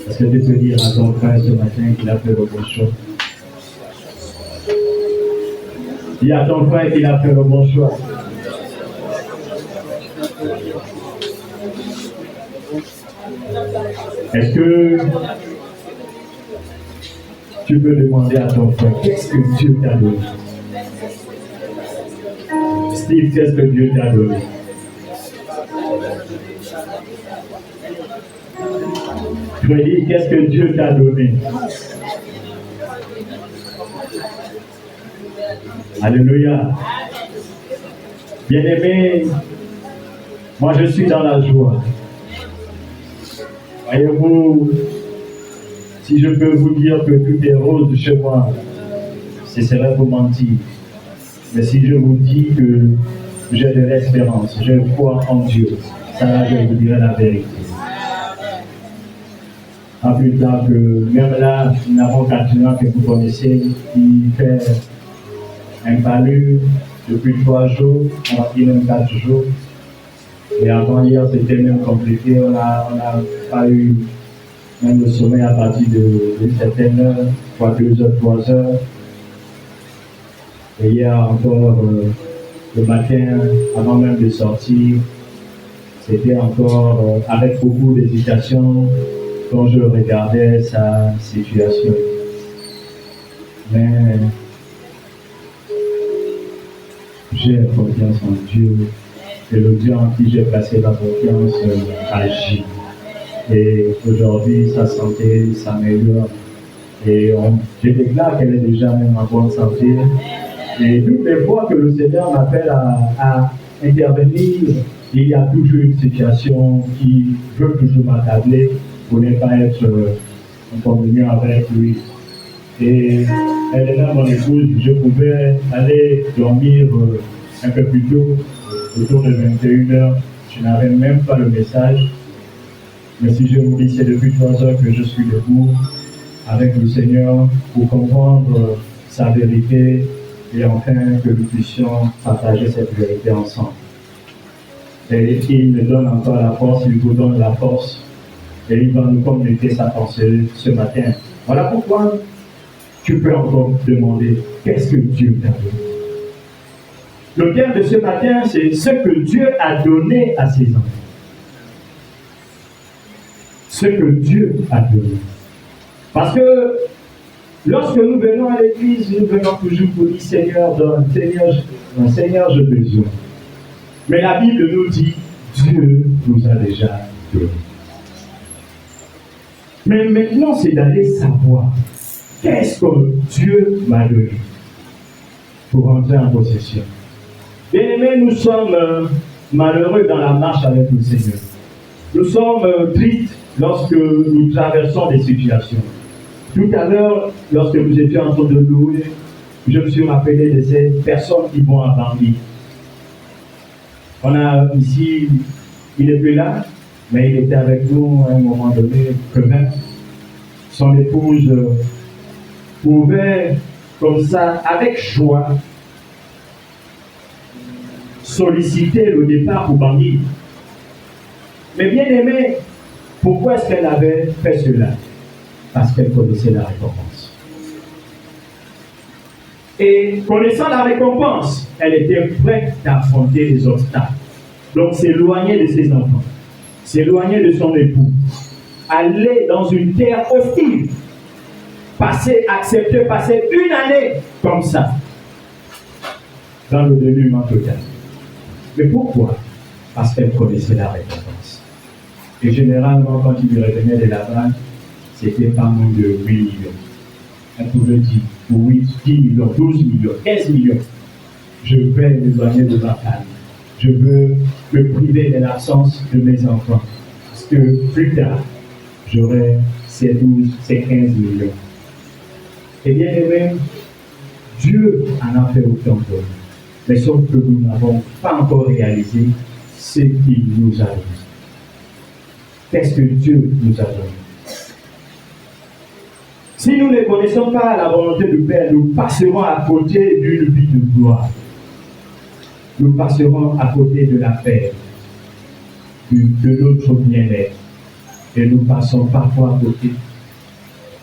Est-ce que tu peux dire à ton frère ce matin qu'il a fait le bon choix? Dis à ton frère qu'il a fait le bon choix. Est-ce que tu peux demander à ton frère, qu'est-ce que Dieu t'a donné? Steve, qu'est-ce que Dieu t'a donné? Freddy, qu'est-ce que Dieu t'a donné? Alléluia. Bien-aimés, moi je suis dans la joie. Voyez-vous, si je peux vous dire que tout est rose chez moi, ce serait vous mentir. Mais si je vous dis que j'ai de l'espérance, j'ai foi en Dieu, ça là, je vous dirai la vérité. En plus tard que, même là, nous avons quelqu'un que vous connaissez qui fait un palu depuis 3 jours, on va dire même 4 jours. Et avant hier, c'était même compliqué, on n'a pas eu même le sommeil à partir d'une certaine heure, soit 2 heures, 3 heures. Et hier encore, le matin, avant même de sortir, c'était encore avec beaucoup d'hésitation quand je regardais sa situation. Mais j'ai confiance en Dieu, et le Dieu en qui j'ai placé ma confiance agit. Et aujourd'hui, sa santé s'améliore. Et je déclare qu'elle est déjà même en bonne santé. Et toutes les fois que le Seigneur m'appelle à intervenir, il y a toujours une situation qui veut toujours m'accabler pour ne pas être en communion avec lui. Et elle est là, mon épouse, je pouvais aller dormir un peu plus tôt, autour de 21h. Je n'avais même pas le message. Mais si je vous dis, c'est depuis 3 heures que je suis debout avec le Seigneur pour comprendre sa vérité et enfin que nous puissions partager cette vérité ensemble. Et il me donne encore la force, il vous donne la force et il va nous communiquer sa pensée ce matin. Voilà pourquoi tu peux encore demander qu'est-ce que Dieu t'a donné. Le thème de ce matin, c'est ce que Dieu a donné à ses enfants. Ce que Dieu a donné. Parce que lorsque nous venons à l'église, nous venons toujours pour dire Seigneur, donne, Seigneur, j'ai besoin. Mais la Bible nous dit Dieu nous a déjà donné. Mais maintenant, c'est d'aller savoir qu'est-ce que Dieu m'a donné pour entrer en possession. Bien-aimés, nous sommes malheureux dans la marche avec le Seigneur. Nous sommes tristes lorsque nous traversons des situations. Tout à l'heure, lorsque vous étiez en train de louer, je me suis rappelé de ces personnes qui vont à Bangui. On a ici, il n'est plus là, mais il était avec nous à un moment donné, que même son épouse pouvait, comme ça, avec joie, solliciter le départ pour Bangui. Mais bien aimé, pourquoi est-ce qu'elle avait fait cela? Parce qu'elle connaissait la récompense. Et connaissant la récompense, elle était prête à affronter les obstacles. Donc s'éloigner de ses enfants, s'éloigner de son époux, aller dans une terre hostile, accepter passer une année comme ça, dans le dénuement total. Mais pourquoi? Parce qu'elle connaissait la récompense. Et généralement, quand il revenait de là-bas, c'était pas moins de 8 millions. Elle pouvait dire, oui, 10 millions, 12 millions, 15 millions. Je vais m'éloigner de ma famille. Je veux me priver de l'absence de mes enfants. Parce que plus tard, j'aurai ces 12, ces 15 millions. Et bien aimé, Dieu en a fait autant pour nous. Mais sauf que nous n'avons pas encore réalisé ce qu'il nous a donné. Qu'est-ce que Dieu nous a donné? Si nous ne connaissons pas la volonté du Père, nous passerons à côté d'une vie de gloire. Nous passerons à côté de la paix. de notre bien-être. Et nous passons parfois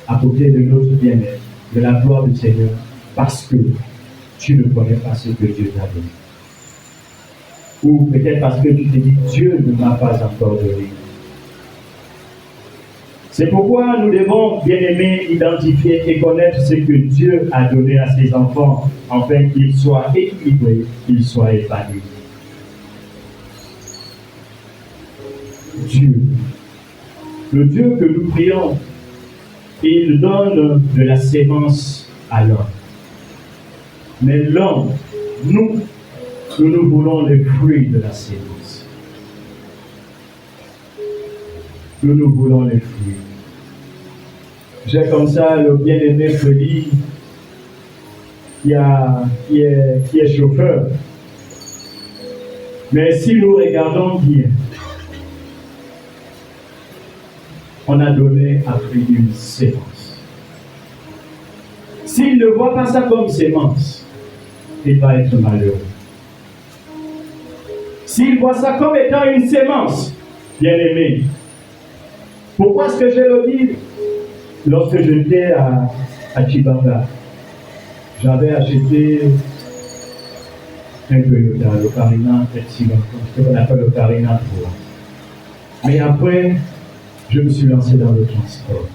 à côté de notre bien-être, de la gloire du Seigneur, parce que tu ne connais pas ce que Dieu t'a donné. Ou peut-être parce que tu te dis, Dieu ne m'a pas encore donné. C'est pourquoi nous devons, bien-aimés, identifier et connaître ce que Dieu a donné à ses enfants, afin qu'ils soient équilibrés, qu'ils soient épanouis. Dieu, le Dieu que nous prions, il donne de la sémence à l'homme. Mais l'homme, nous voulons les fruits de la sémence. Nous voulons les fruits. J'ai comme ça le bien-aimé Freddy qui est chauffeur. Mais si nous regardons bien, on a donné à Freddy une sémence. S'il ne voit pas ça comme sémence, il va être malheureux. S'il voit ça comme étant une sémence, bien-aimé, pourquoi est-ce que je le dis? Lorsque j'étais à Chibanga, j'avais acheté un Toyota, le Carina Epsilon, ce qu'on appelle le Carina 3. Mais après, je me suis lancé dans le transport.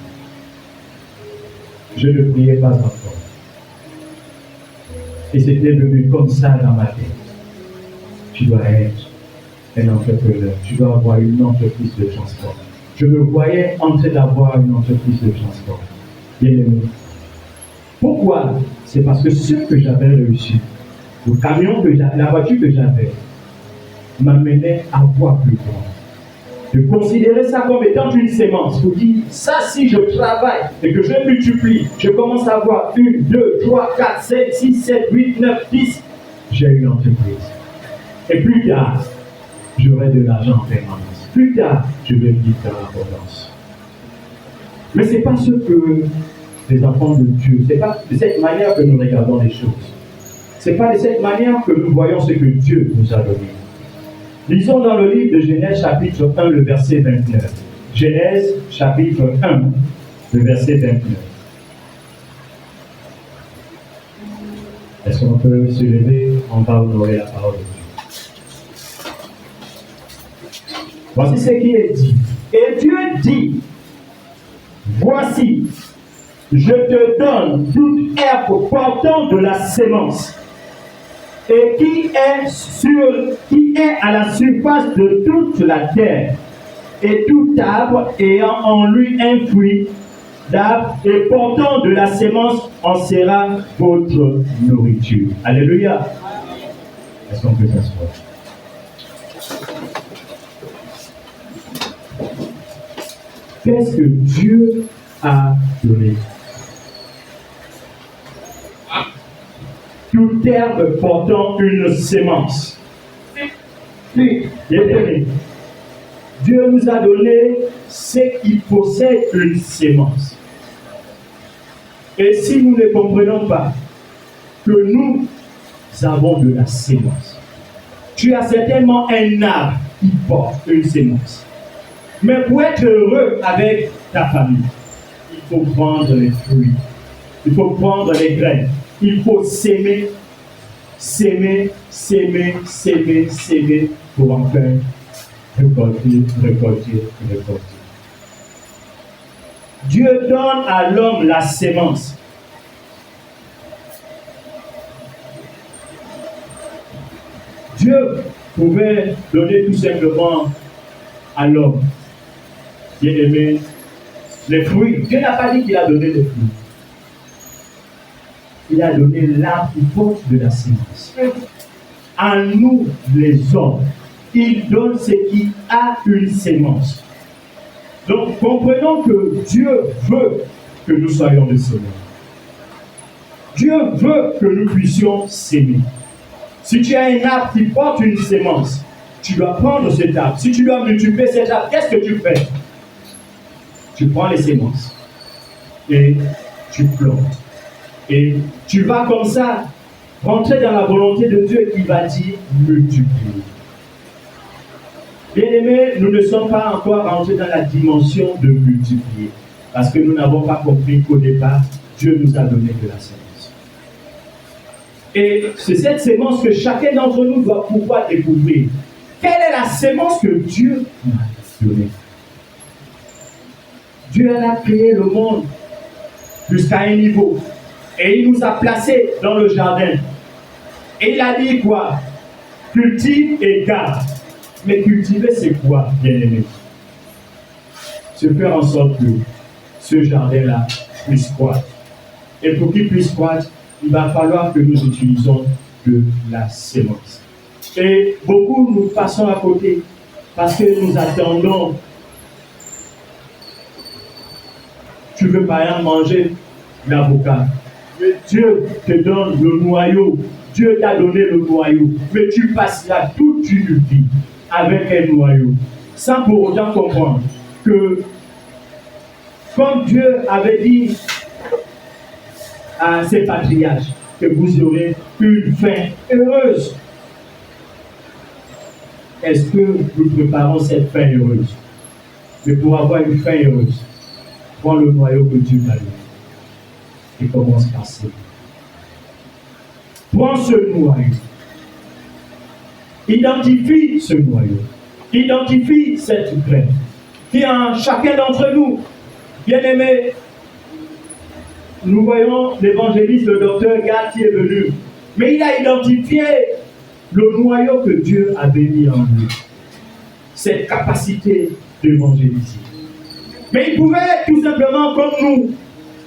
Je ne priais pas encore. Et c'était devenu comme ça dans ma tête. Tu dois être un entrepreneur, tu dois avoir une entreprise de transport. Je me voyais en train d'avoir une entreprise de transport. Bien aimé. Pourquoi? C'est parce que ce que j'avais réussi, le camion que j'avais, la voiture que j'avais, m'amenait à voir plus grand. De considérer ça comme étant une sémence. Pour dire, ça si je travaille et que je multiplie, je commence à avoir 1, 2, 3, 4, 5, 6, 7, 8, 9, 10, j'ai une entreprise. Et plus tard, j'aurai de l'argent en permanence. Plus tard, je vais vivre dans l'abondance. Mais ce n'est pas ce que les enfants de Dieu, ce n'est pas de cette manière que nous regardons les choses. Ce n'est pas de cette manière que nous voyons ce que Dieu nous a donné. Lisons dans le livre de Genèse chapitre 1, le verset 29. Genèse chapitre 1, le verset 29. Est-ce qu'on peut se lever? On va honorer la parole de Dieu. Voici ce qui est dit. Et Dieu dit, voici, je te donne toute herbe portant de la sémence, et qui est à la surface de toute la terre, et tout arbre ayant en lui un fruit d'arbre et portant de la sémence en sera votre nourriture. Alléluia. Est-ce qu'on peut s'asseoir? Qu'est-ce que Dieu a donné? Toute herbe portant une sémence. Puis, Dieu nous a donné ce qui possède une sémence. Et si nous ne comprenons pas que nous avons de la sémence, tu as certainement un arbre qui porte une sémence. Mais pour être heureux avec ta famille, il faut prendre les fruits, il faut prendre les graines, il faut s'aimer, pour enfin récolter. Dieu donne à l'homme la sémence. Dieu pouvait donner tout simplement à l'homme, bien aimé, les fruits. Dieu n'a pas dit qu'il a donné les fruits. Il a donné l'arbre qui porte de la sémence. À nous, les hommes, il donne ce qui a une sémence. Donc, comprenons que Dieu veut que nous soyons des semeurs. Dieu veut que nous puissions s'aimer. Si tu as un arbre qui porte une sémence, tu dois prendre cet arbre. Si tu dois multiplier cet arbre, qu'est-ce que tu fais? Tu prends les sémences et tu plantes. Et tu vas comme ça rentrer dans la volonté de Dieu qui va dire multiplier. Bien-aimés, nous ne sommes pas encore rentrés dans la dimension de multiplier. Parce que nous n'avons pas compris qu'au départ, Dieu nous a donné de la sémence. Et c'est cette sémence que chacun d'entre nous doit pouvoir découvrir. Quelle est la sémence que Dieu nous a donnée? Dieu a créé le monde jusqu'à un niveau. Et il nous a placés dans le jardin. Et il a dit quoi? Cultive et garde. Mais cultiver, c'est quoi, bien-aimé? C'est faire en sorte que ce jardin-là puisse croître. Et pour qu'il puisse croître, il va falloir que nous utilisons de la sémence. Et beaucoup nous passons à côté parce que nous attendons. Tu veux par exemple manger l'avocat. Mais Dieu te donne le noyau. Dieu t'a donné le noyau. Mais tu passeras toute une vie avec un noyau. Sans pour autant comprendre que, comme Dieu avait dit à ses patriarches, que vous aurez une fin heureuse. Est-ce que nous préparons cette fin heureuse? Mais pour avoir une fin heureuse, prends le noyau que Dieu t'a donné et commence par ça. Prends ce noyau. Identifie ce noyau. Identifie cette graine qui est en chacun d'entre nous. Bien-aimés, nous voyons l'évangéliste, le docteur Gad qui est venu. Mais il a identifié le noyau que Dieu avait mis en lui. Cette capacité d'évangéliser. Mais il pouvait tout simplement, comme nous,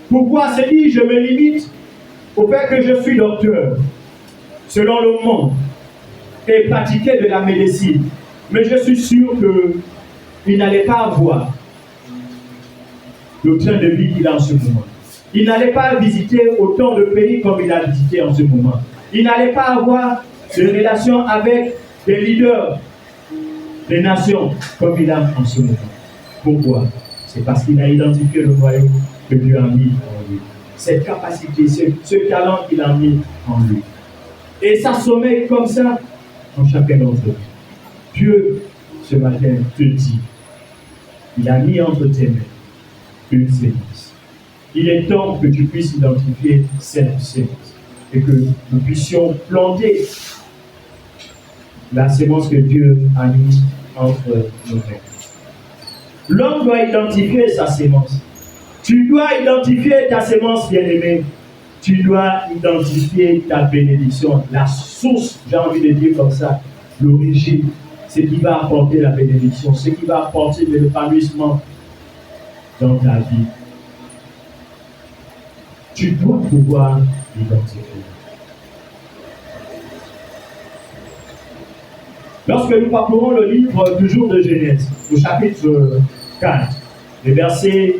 pouvoir se dire, je me limite au fait que je suis docteur, selon le monde, et pratiquer de la médecine. Mais je suis sûr qu'il n'allait pas avoir le train de vie qu'il a en ce moment. Il n'allait pas visiter autant de pays comme il a visité en ce moment. Il n'allait pas avoir de relations avec des leaders des nations comme il a en ce moment. Pourquoi? C'est parce qu'il a identifié le noyau que Dieu a mis en lui. Cette capacité, ce talent qu'il a mis en lui. Et ça sommeille comme ça en chacun d'entre nous. Dieu, ce matin, te dit, il a mis entre tes mains une sémence. Il est temps que tu puisses identifier cette sémence et que nous puissions planter la sémence que Dieu a mis entre nos mains. L'homme doit identifier sa sémence. Tu dois identifier ta sémence, bien-aimé. Tu dois identifier ta bénédiction, la source, j'ai envie de dire comme ça, l'origine, ce qui va apporter la bénédiction, ce qui va apporter de l'épanouissement dans ta vie. Tu dois pouvoir l'identifier. Lorsque nous parcourons le livre du jour de Genèse, au chapitre 4, les versets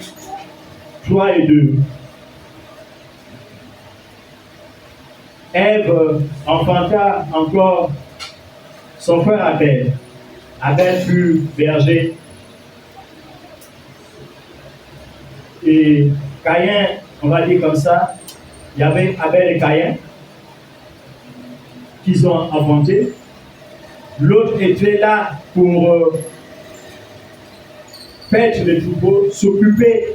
3 et 2, Ève enfanta encore son frère Abel. Abel fut berger. Et Caïn, on va dire comme ça, il y avait Abel et Caïn qu'ils ont inventé. L'autre était là pour paître les troupeaux, s'occuper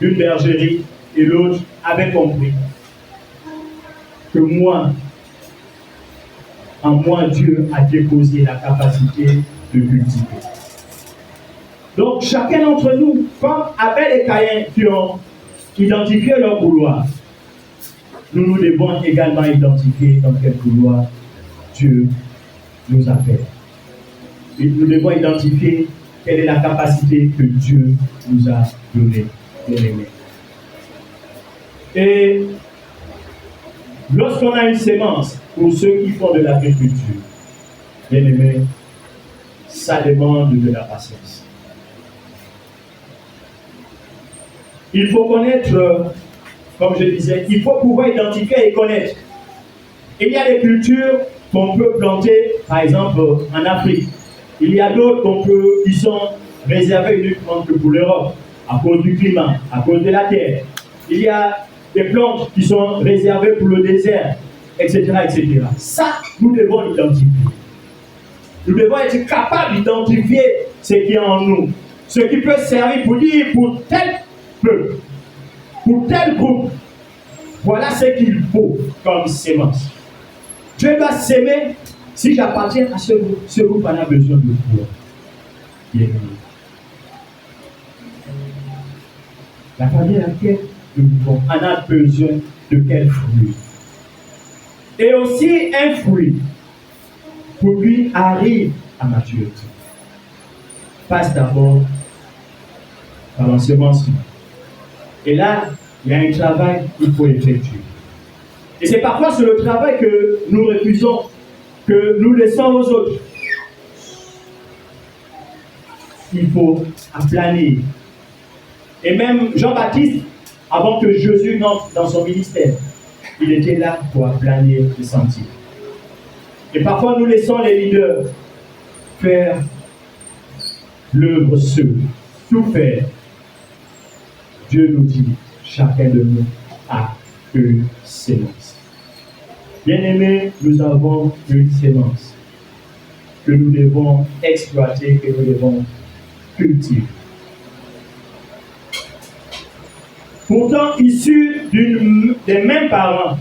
d'une bergerie, et l'autre avait compris que en moi, Dieu a déposé la capacité de cultiver. Donc, chacun d'entre nous, comme Abel et Caïn qui ont identifié leur couloir, nous devons également identifier dans quel couloir Dieu nous appelle. Et nous devons identifier quelle est la capacité que Dieu nous a donnée. Et lorsqu'on a une sémence, pour ceux qui font de l'agriculture, bien aimé, ça demande de la patience. Il faut connaître, comme je disais, il faut pouvoir identifier et connaître. Et il y a des cultures qu'on peut planter, par exemple, en Afrique. Il y a d'autres qui sont réservées uniquement que pour l'Europe, à cause du climat, à cause de la terre. Il y a des plantes qui sont réservées pour le désert, etc., etc. Ça, nous devons l'identifier. Nous devons être capables d'identifier ce qui est en nous, ce qui peut servir pour dire pour tel peuple, pour tel groupe. Voilà ce qu'il faut comme sémence. Dieu doit s'aimer. Si j'appartiens à ce groupe en a besoin de toi. Bien-aimé. La famille à laquelle nous vivons en a besoin de quel fruit? Et aussi un fruit pour lui arrive à maturité. Passe d'abord par l'ensemencement. Et là, il y a un travail qu'il faut effectuer. Et c'est parfois sur le travail que nous refusons, que nous laissons aux autres. Il faut aplanir. Et même Jean-Baptiste, avant que Jésus n'entre dans son ministère, il était là pour aplanir les sentiers. Et parfois, nous laissons les leaders faire l'œuvre seul, tout faire. Dieu nous dit, chacun de nous a une sémence. Bien-aimés, nous avons une sémence que nous devons exploiter, que nous devons cultiver. Pourtant, issus des mêmes parents,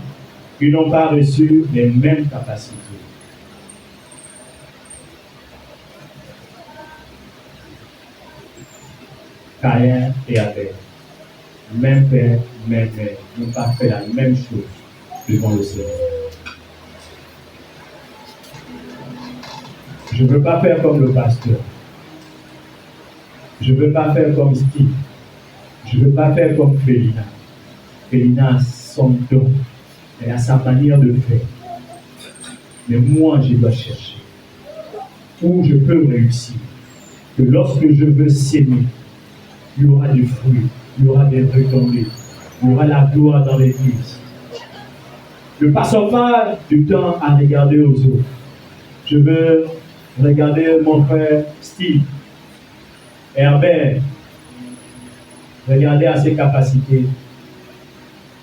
ils n'ont pas reçu les mêmes capacités. Caïn et Abel, même père, même mère, n'ont pas fait la même chose devant le Seigneur. Je ne veux pas faire comme le pasteur. Je ne veux pas faire comme Steve. Je ne veux pas faire comme Félina. Félina a son don. Elle a sa manière de faire. Mais moi, je dois chercher où je peux réussir. Que lorsque je veux s'aimer, il y aura des fruits, il y aura des retombées, il y aura la gloire dans l'église. Ne passons pas du temps à regarder aux autres. Je veux regarder mon frère Steve, Herbert, regarder à ses capacités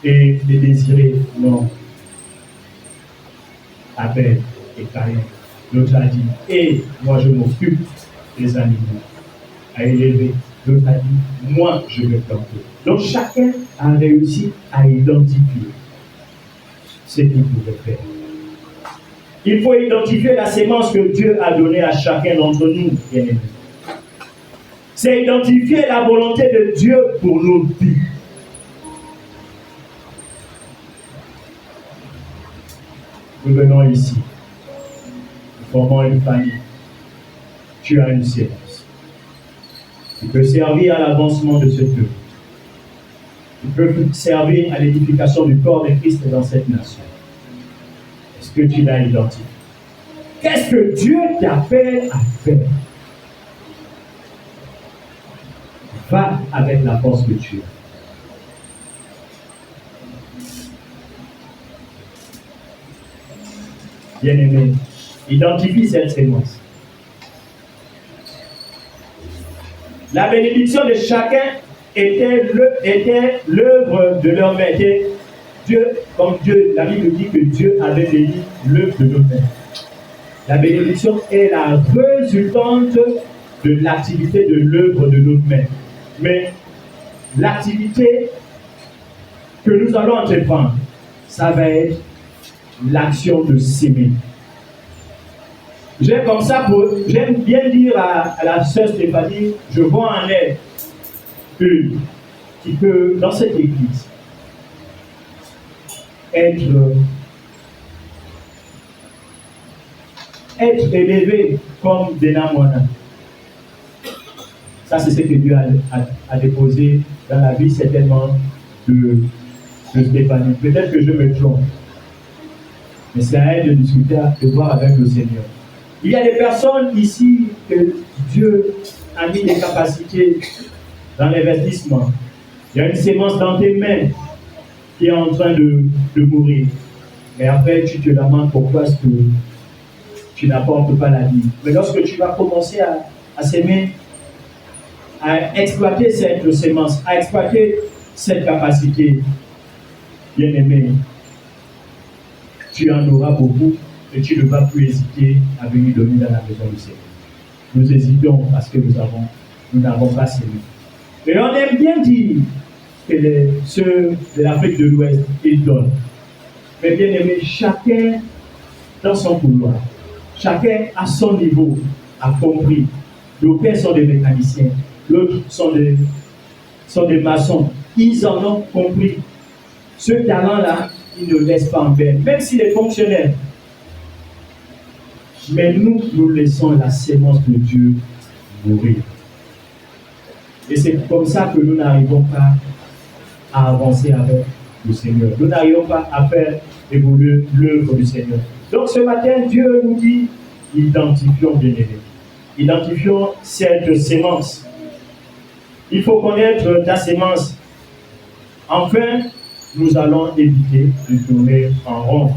et les désirer. Non. Abel et Caïn. L'autre a dit, et moi je m'occupe des animaux à élever. L'autre a dit, moi je vais planter. Donc chacun a réussi à identifier ce qu'il pouvait faire. Il faut identifier la sémence que Dieu a donnée à chacun d'entre nous, bien-aimés. C'est identifier la volonté de Dieu pour nos vies. Nous venons ici. Nous formons une famille. Tu as une sémence. Tu peux servir à l'avancement de ce peuple. Tu peux servir à l'édification du corps de Christ dans cette nation. Est-ce que tu l'as identifié? Qu'est-ce que Dieu t'appelle à faire? Va avec la force que tu as. Bien-aimé, identifie cette sémence. La bénédiction de chacun était l'œuvre de leur main. Dieu, comme Dieu, la Bible dit que Dieu avait béni l'œuvre de nos mains. La bénédiction est la résultante de l'activité de l'œuvre de nos mains. Mais l'activité que nous allons entreprendre, ça va être l'action de s'aimer. J'aime bien dire à la sœur Stéphanie, je vois en elle une qui peut, dans cette église, être élevée comme Dena Moana. Ça, c'est ce que Dieu a déposé dans la vie, certainement, de Stéphanie. Peut-être que je me trompe. Mais c'est à elle de discuter, de voir avec le Seigneur. Il y a des personnes ici que Dieu a mis des capacités dans l'investissement. Il y a une sémence dans tes mains qui est en train de mourir. Mais après, tu te demandes pourquoi est-ce que tu n'apportes pas la vie. Mais lorsque tu vas commencer à s'aimer, à exploiter cette sémence, à exploiter cette capacité, bien-aimé, tu en auras beaucoup et tu ne vas plus hésiter à venir donner dans la maison du Seigneur. Nous hésitons parce que nous n'avons pas semé. Et on aime bien dire que ceux de l'Afrique de l'Ouest, ils donnent. Mais bien aimé, chacun dans son couloir, chacun à son niveau a compris. D'aucuns sont des mécaniciens, d'autres sont des maçons. Ils en ont compris. Ce talent-là, ils ne laissent pas en peine, même s'il est fonctionnaire. Mais nous laissons la sémence de Dieu mourir. Et c'est comme ça que nous n'arrivons pas à avancer avec le Seigneur. Nous n'arrivons pas à faire évoluer l'œuvre du Seigneur. Donc ce matin, Dieu nous dit, identifions bien aimés. Identifions cette sémence. Il faut connaître ta sémence. Enfin, nous allons éviter de tourner en rond.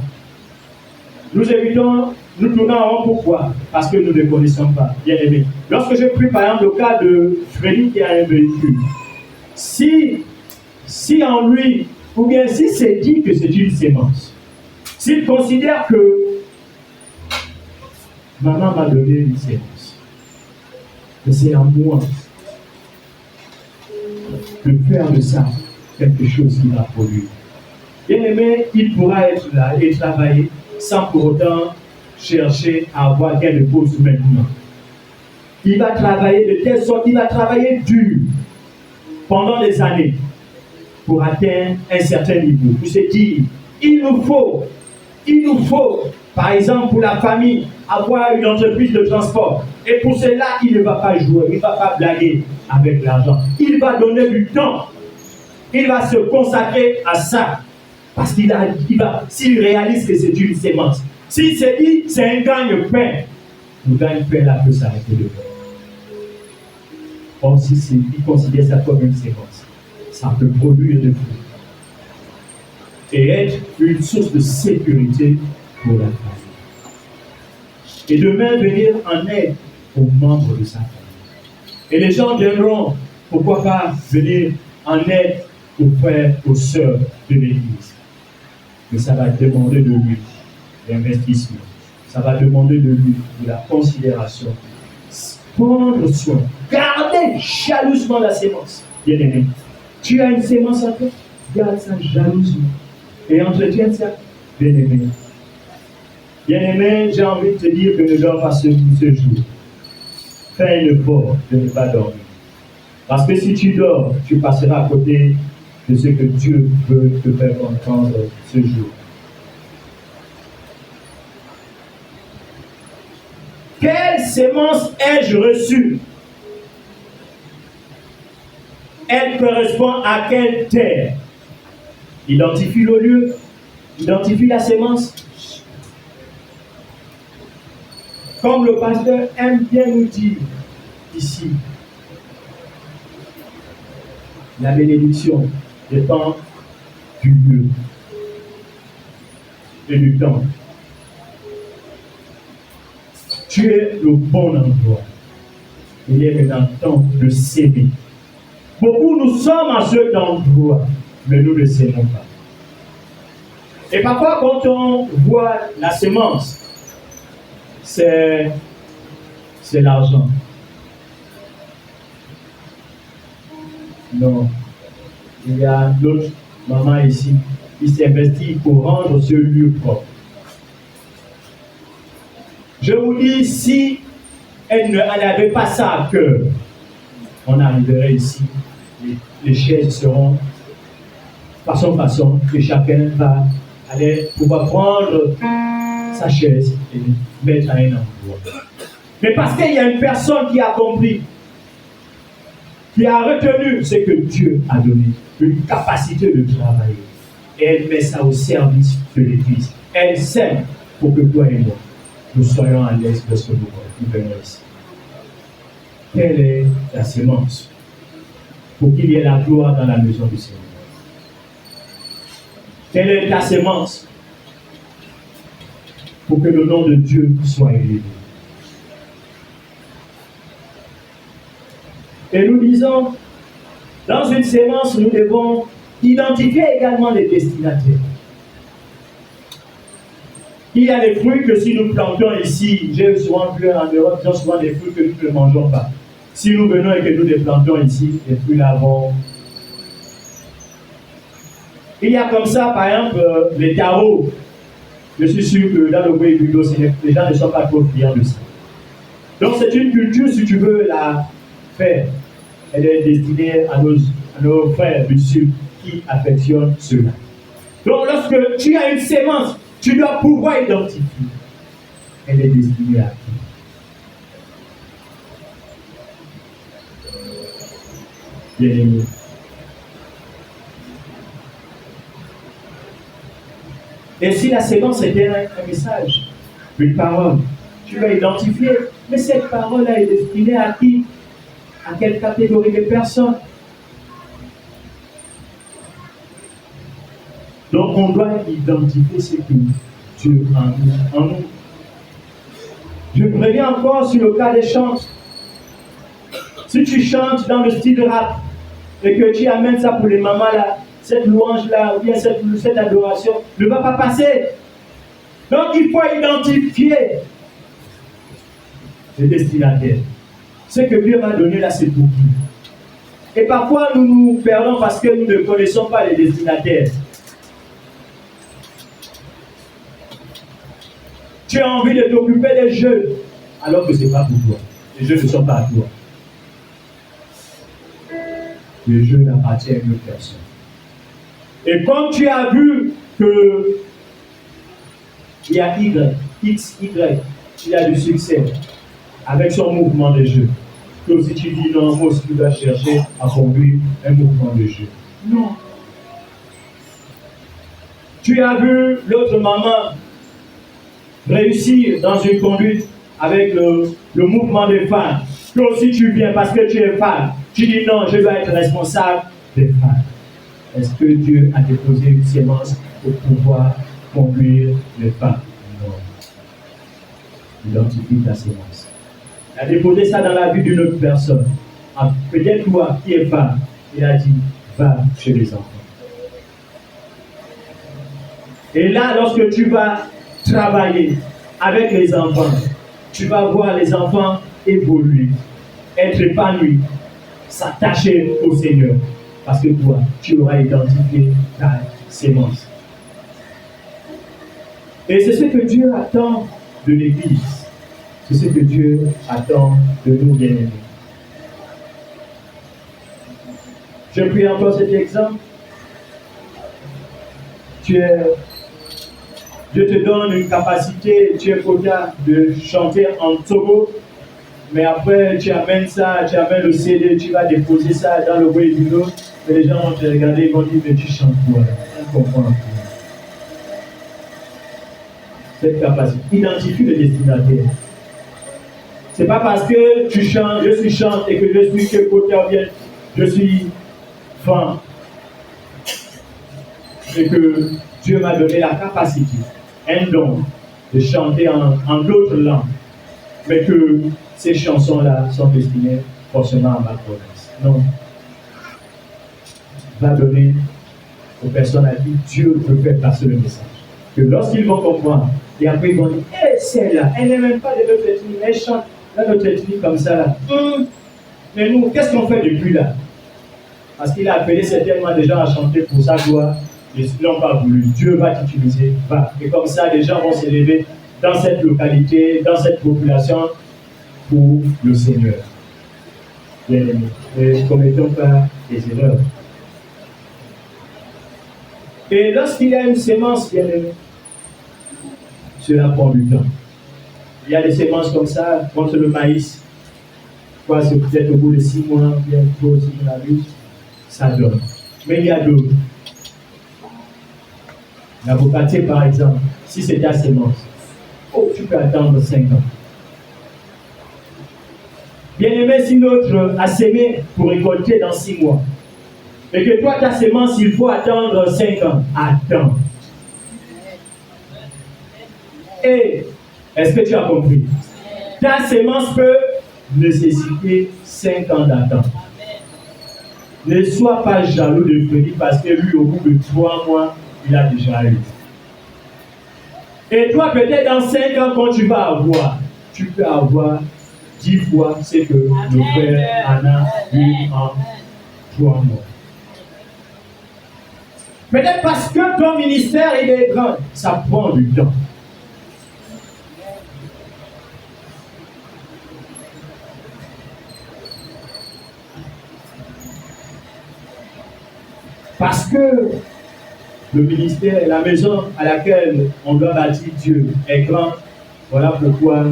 Nous tournons en rond pourquoi? Parce que nous ne connaissons pas, bien aimé. Lorsque je prie par exemple le cas de Freddy qui a un véhicule, si en lui, ou bien si c'est dit que c'est une sémence, s'il considère que maman m'a donné une sémence, que c'est à moi de faire de ça quelque chose qui va produire. Bien aimé, il pourra être là et travailler sans pour autant chercher à avoir gain de cause maintenant. Il va travailler de telle sorte, il va travailler dur pendant des années pour atteindre un certain niveau. Pour se dire, il nous faut, par exemple pour la famille, avoir une entreprise de transport. Et pour cela, il ne va pas jouer, il ne va pas blaguer avec l'argent. Il va donner du temps. Il va se consacrer à ça. Parce s'il réalise que c'est une sémence. S'il se dit, c'est un gagne-pain, le gagne-pain là peut s'arrêter de faire. Or, il considère ça comme une sémence, ça peut produire de fruits. Et être une source de sécurité pour la famille. Et demain, venir en aide aux membres de sa famille. Et les gens viendront, pourquoi pas, venir en aide aux frères, aux sœurs de l'Église. Mais ça va demander de lui l'investissement. Ça va demander de lui de la considération. Prendre soin. Gardez jalousement la sémence. Bien aimé. Tu as une sémence à toi. Garde ça jalousement. Et entretiens ça. Bien aimé. Bien aimé, j'ai envie de te dire que ne dors pas ce jour. Fais un effort de ne pas dormir. Parce que si tu dors, tu passeras à côté de ce que Dieu veut te faire comprendre ce jour. Quelle sémence ai-je reçue? Elle correspond à quelle terre? Identifie le lieu, identifie la sémence. Comme le pasteur aime bien nous dire ici, la bénédiction dépend du lieu et du temps. Tu es le bon endroit. Il est maintenant temps de s'aimer. Beaucoup nous sommes à cet endroit, mais nous ne s'aimons pas. Et parfois, quand on voit la sémence, c'est l'argent. Non. Il y a d'autres mamans ici qui s'investissent pour rendre ce lieu propre. Je vous dis, si elle n'avait pas ça à cœur, on arriverait ici, les chaises seront façon, et chacun va aller pouvoir prendre sa chaise et mettre à un endroit. Mais parce qu'il y a une personne qui a compris, qui a retenu ce que Dieu a donné, une capacité de travailler. Et elle met ça au service de l'Église. Elle sème pour que toi et moi, nous soyons à l'aise de ce mouvement. Nous venons ici. Quelle est la sémence pour qu'il y ait la gloire dans la maison du Seigneur? Quelle est ta sémence pour que le nom de Dieu soit élevé? Et nous disons, dans une sémence, nous devons identifier également les destinataires. Il y a des fruits que si nous plantons ici, j'ai souvent vu en Europe, ils ont souvent des fruits que nous ne mangeons pas. Si nous venons et que nous les plantons ici, les fruits là vont. Il y a comme ça, par exemple, les tarots. Je suis sûr que dans le pays du dos, les gens ne sont pas trop friands de ça. Donc c'est une culture, si tu veux la faire, elle est destinée à nos frères du Sud qui affectionnent cela. Donc lorsque tu as une sémence, tu dois pouvoir identifier. Elle est destinée à qui? Bien aimé. Et si la sémence était un message, une parole, tu l'as identifié, mais cette parole-là est destinée à qui? À quelle catégorie de personnes? Donc on doit identifier ce que Dieu a mis en nous. Je reviens encore sur le cas des chants. Si tu chantes dans le style rap et que tu amènes ça pour les mamans là, cette louange-là, ou bien cette adoration, ne va pas passer. Donc il faut identifier le destinataire. Ce que Dieu m'a donné là, c'est pour qui? Et parfois nous nous perdons parce que nous ne connaissons pas les destinataires. Tu as envie de t'occuper des jeunes, alors que ce n'est pas pour toi. Les jeunes ne sont pas à toi. Les jeunes appartiennent à une autre personne. Et comme tu as vu que il y a X, Y, il a du succès avec son mouvement de jeu, que si tu dis non, moi aussi tu dois chercher à conduire un mouvement de jeu. Non. Tu as vu l'autre maman réussir dans une conduite avec le mouvement des femmes. Que si tu viens parce que tu es femme, tu dis non, je dois être responsable des femmes. Est-ce que Dieu a déposé une sémence pour pouvoir conduire les femmes? Non. Identifie ta sémence. Il a déposé ça dans la vie d'une autre personne. Peut-être toi qui es femme, il a dit, va chez les enfants. Et là, lorsque tu vas travailler avec les enfants, tu vas voir les enfants évoluer, être épanouis, s'attacher au Seigneur. Parce que toi, tu auras identifié ta sémence. Et c'est ce que Dieu attend de l'Église. C'est ce que Dieu attend de nous, bien-aimés. Je prie encore cet exemple. Dieu te donne une capacité, tu es quota de chanter en Togo, mais après tu amènes le CD, tu vas déposer ça dans le bruit du dos, et les gens vont te regarder, ils vont dire, mais tu chantes quoi? On comprend. Cette capacité, identifie le destinataire. C'est pas parce que tu chantes, je suis chante et que je suis que côté bien, je suis fan, et que Dieu m'a donné la capacité, un don, de chanter en d'autres langues, mais que ces chansons-là sont destinées forcément à ma province. Non. Va donner aux personnes à qui Dieu peut faire passer le message. Que lorsqu'ils vont comprendre, et après ils vont dire, hé, celle-là, elle n'est même pas de notre ethnie, elle chante dans notre ethnie comme ça là. Mais nous, qu'est-ce qu'on fait depuis là? Parce qu'il a appelé certainement des gens à chanter pour sa gloire. Ils n'ont pas voulu. Dieu va t'utiliser. Va. Et comme ça, les gens vont s'élever dans cette localité, dans cette population pour le Seigneur. Bien aimé. Ne commettons pas des erreurs. Et lorsqu'il y a une sémence, bien aimé, cela prend du temps. Il y a des sémences comme ça, contre le maïs. C'est peut-être au bout de 6 mois, bien aussi dans la vie, ça donne. Mais il y a d'autres. L'avocatier, par exemple, si c'est ta sémence, tu peux attendre 5 ans. Bien aimé, si l'autre a sémé pour récolter dans 6 mois, et que toi, ta sémence, il faut attendre 5 ans, attends. Et, est-ce que tu as compris? Ta sémence peut nécessiter 5 ans d'attente. Ne sois pas jaloux de Frédéric parce que lui, au bout de 3 mois, il a déjà eu. Et toi, peut-être dans 5 ans, quand tu vas avoir, tu peux avoir 10 fois ce que le frère Anna a eu en 3 mois. Peut-être parce que ton ministère il est grand, ça prend du temps. Parce que le ministère, la maison à laquelle on doit bâtir Dieu est grand. Voilà pourquoi,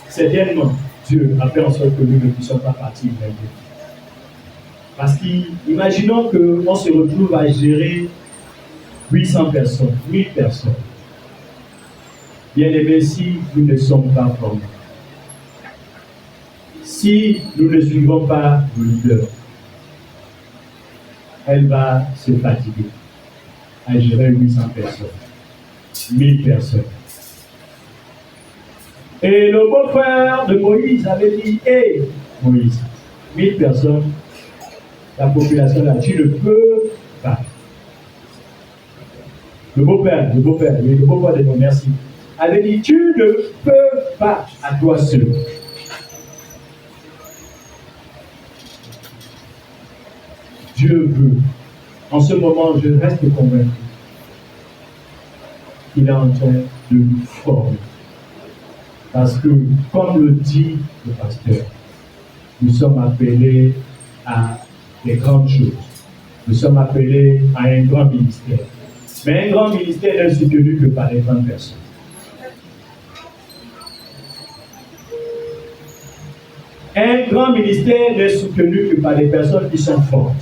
certainement, Dieu a fait en sorte que nous ne puissions pas partir d'un Dieu. Parce qu'imaginons qu'on se retrouve à gérer 800 personnes, 1000 personnes. Bien aimé, si nous ne sommes pas formés, si nous ne suivons pas le leader, elle va se fatiguer à gérer 800 personnes, 1000 personnes. Et le beau-frère de Moïse avait dit, hé, Moïse, 1000 personnes, la population là, tu ne peux pas. Le beau-père de mon merci, avait dit, tu ne peux pas à toi seul. Dieu veut. En ce moment, je reste convaincu qu'il est en train de nous former. Parce que, comme le dit le pasteur, nous sommes appelés à des grandes choses. Nous sommes appelés à un grand ministère. Mais un grand ministère n'est soutenu que par les grandes personnes. Un grand ministère n'est soutenu que par des personnes qui sont fortes.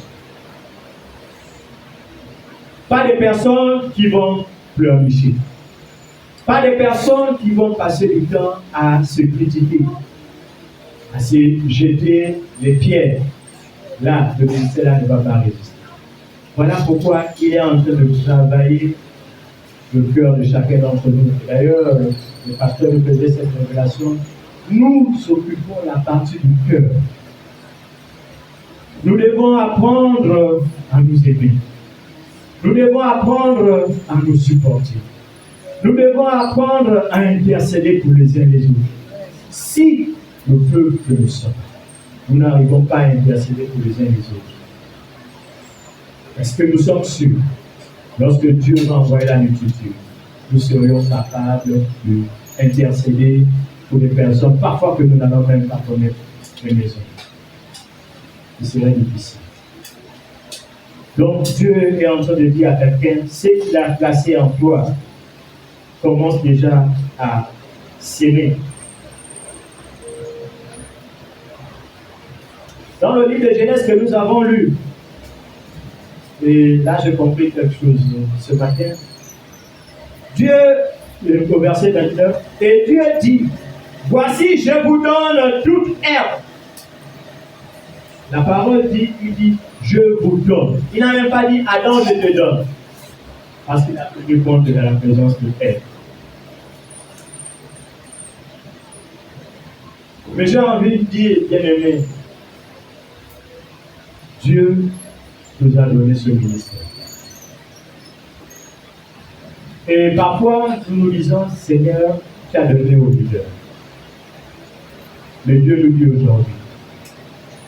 Pas des personnes qui vont pleurnicher. Pas des personnes qui vont passer du temps à se critiquer, à se jeter les pierres. Là, le ministère ne va pas résister. Voilà pourquoi il est en train de travailler le cœur de chacun d'entre nous. D'ailleurs, le pasteur nous faisait cette révélation. Nous occupons la partie du cœur. Nous devons apprendre à nous aimer. Nous devons apprendre à nous supporter. Nous devons apprendre à intercéder pour les uns et les autres. Si le feu que nous sommes, nous n'arrivons pas à intercéder pour les uns et les autres, est-ce que nous sommes sûrs, lorsque Dieu va envoyer la multitude, nous serions capables d'intercéder pour des personnes, parfois que nous n'allons même pas connaître les maisons? Ce serait difficile. Donc Dieu est en train de dire à quelqu'un, ce qu'il a placé en toi, commence déjà à s'aimer. Dans le livre de Genèse que nous avons lu, et là j'ai compris quelque chose ce matin, Dieu, au verset 29, et Dieu dit, voici je vous donne toute herbe. La parole dit, il dit, je vous donne. Il n'a même pas dit, Adam, je te donne. Parce qu'il a tenu compte de la présence de herbe. Mais j'ai envie de dire, bien-aimé, Dieu nous a donné ce ministère. Et parfois, nous nous disons, Seigneur, tu as donné au leader. Mais Dieu nous dit aujourd'hui,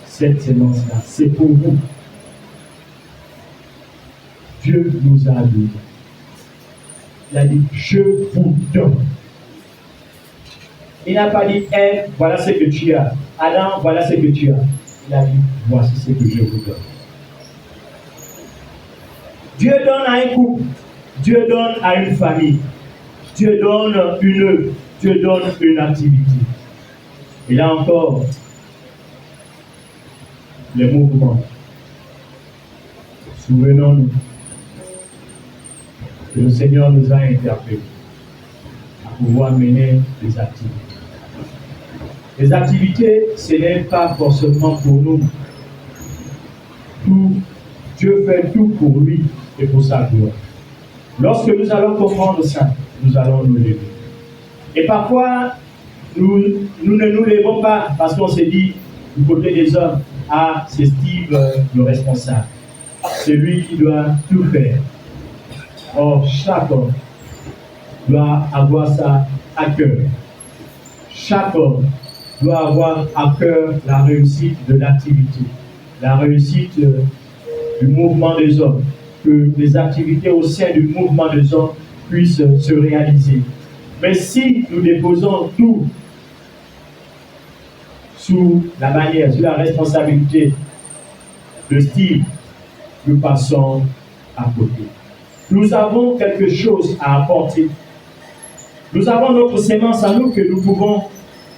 cette sémence-là, c'est pour vous. Dieu nous a donné. Il a dit, je vous donne. Il n'a pas dit, hey, voilà ce que tu as. Adam, voilà ce que tu as. Il a dit, voici ce que je vous donne. Dieu donne à un couple. Dieu donne à une famille. Dieu donne une œuvre. Dieu donne une activité. Et là encore, les mouvements. Souvenons-nous que le Seigneur nous a interpellés à pouvoir mener des activités. Les activités, ce n'est pas forcément pour nous. Dieu fait tout pour lui et pour sa gloire. Lorsque nous allons comprendre ça, nous allons nous lever. Et parfois, nous ne nous levons pas parce qu'on se dit, du côté des hommes, ah, c'est Steve le responsable. C'est lui qui doit tout faire. Or, chaque homme doit avoir ça à cœur. Chaque homme doit avoir à cœur la réussite de l'activité, la réussite du mouvement des hommes, que les activités au sein du mouvement des hommes puissent se réaliser. Mais si nous déposons tout sous la bannière, sous la responsabilité de Steve, nous passons à côté. Nous avons quelque chose à apporter. Nous avons notre sémence à nous que nous pouvons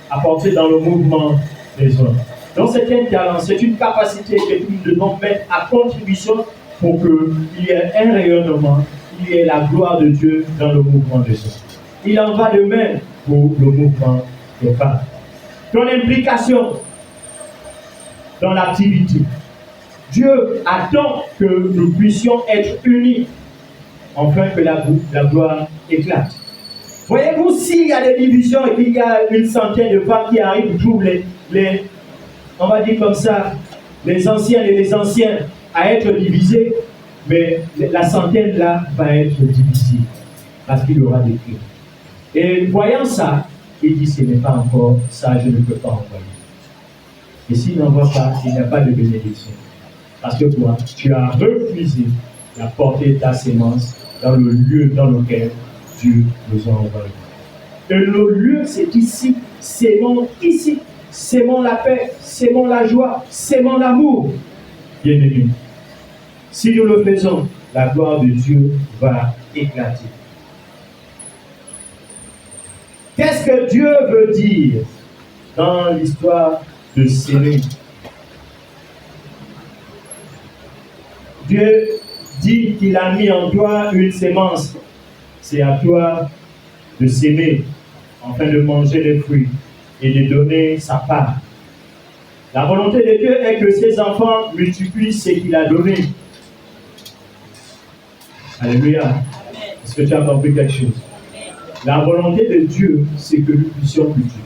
apporter dans le mouvement des hommes. Donc c'est un talent, c'est une capacité que nous devons mettre à contribution pour qu'il y ait un rayonnement, qu'il y ait la gloire de Dieu dans le mouvement des hommes. Il en va de même pour le mouvement des femmes. Ton implication dans l'activité. Dieu attend que nous puissions être unis afin que la gloire éclate. Voyez-vous, s'il y a des divisions et qu'il y a une centaine de femmes qui arrivent, trouvent on va dire comme ça, les anciennes et les anciens à être divisés, mais la centaine là va être divisée parce qu'il y aura des crimes. Et voyant ça, il dit ce n'est pas encore ça, je ne peux pas envoyer. Et s'il n'envoie pas, il n'y a pas de bénédiction. Parce que toi, tu as refusé d'apporter ta sémence dans le lieu dans lequel Dieu nous a envoyés. Et le lieu, c'est ici. Sémons ici. Sémons la paix, sémons la joie, sémons l'amour. Bien-aimés, si nous le faisons, la gloire de Dieu va éclater. Qu'est-ce que Dieu veut dire dans l'histoire de s'aimer? Dieu dit qu'il a mis en toi une sémence. C'est à toi de s'aimer, afin de manger les fruits et de donner sa part. La volonté de Dieu est que ses enfants multiplient ce qu'il a donné. Alléluia. Est-ce que tu as compris quelque chose? La volonté de Dieu, c'est que nous puissions multiplier.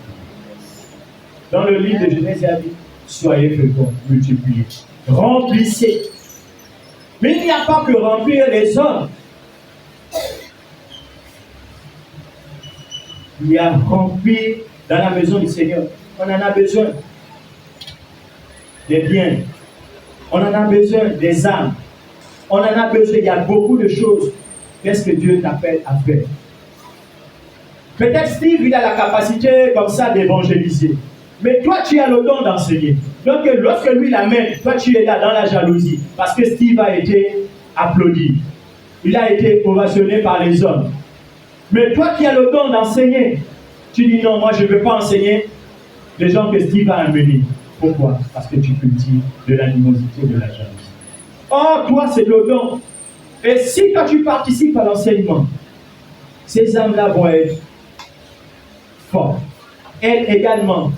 Dans le livre de Genèse, il a dit, soyez féconds, multipliez, remplissez. Mais il n'y a pas que remplir les hommes. Il y a remplir dans la maison du Seigneur. On en a besoin des biens. On en a besoin des âmes. On en a besoin. Il y a beaucoup de choses. Qu'est-ce que Dieu t'appelle à faire? Peut-être Steve, il a la capacité comme ça d'évangéliser. Mais toi, tu as le don d'enseigner. Donc, lorsque lui l'amène, toi, tu es là dans la jalousie. Parce que Steve a été applaudi. Il a été ovationné par les hommes. Mais toi qui as le don d'enseigner, tu dis non, moi je ne veux pas enseigner les gens que Steve a amenés. Pourquoi? Parce que tu cultives de l'animosité, de la jalousie. Or, toi, c'est le don. Et si toi tu participes à l'enseignement, ces âmes-là vont être fortes. Elles également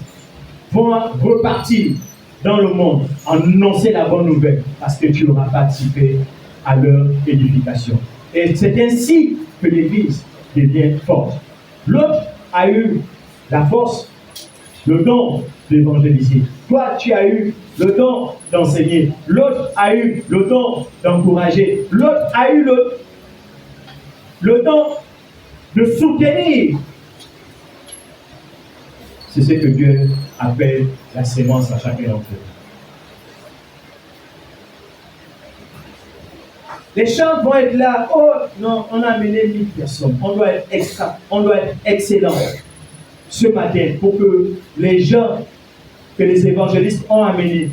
vont repartir dans le monde en annoncer la bonne nouvelle parce que tu auras participé à leur édification. Et c'est ainsi que l'Église devient forte. L'autre a eu la force, le don d'évangéliser. Toi, tu as eu le don d'enseigner. L'autre a eu le don d'encourager. L'autre a eu le don de soutenir. C'est ce que Dieu appelle la sémence à chacun d'entre eux. Les chants vont être là. Oh non, on a amené 1000 personnes. On doit être extra, on doit être excellent ce matin pour que les gens que les évangélistes ont amenés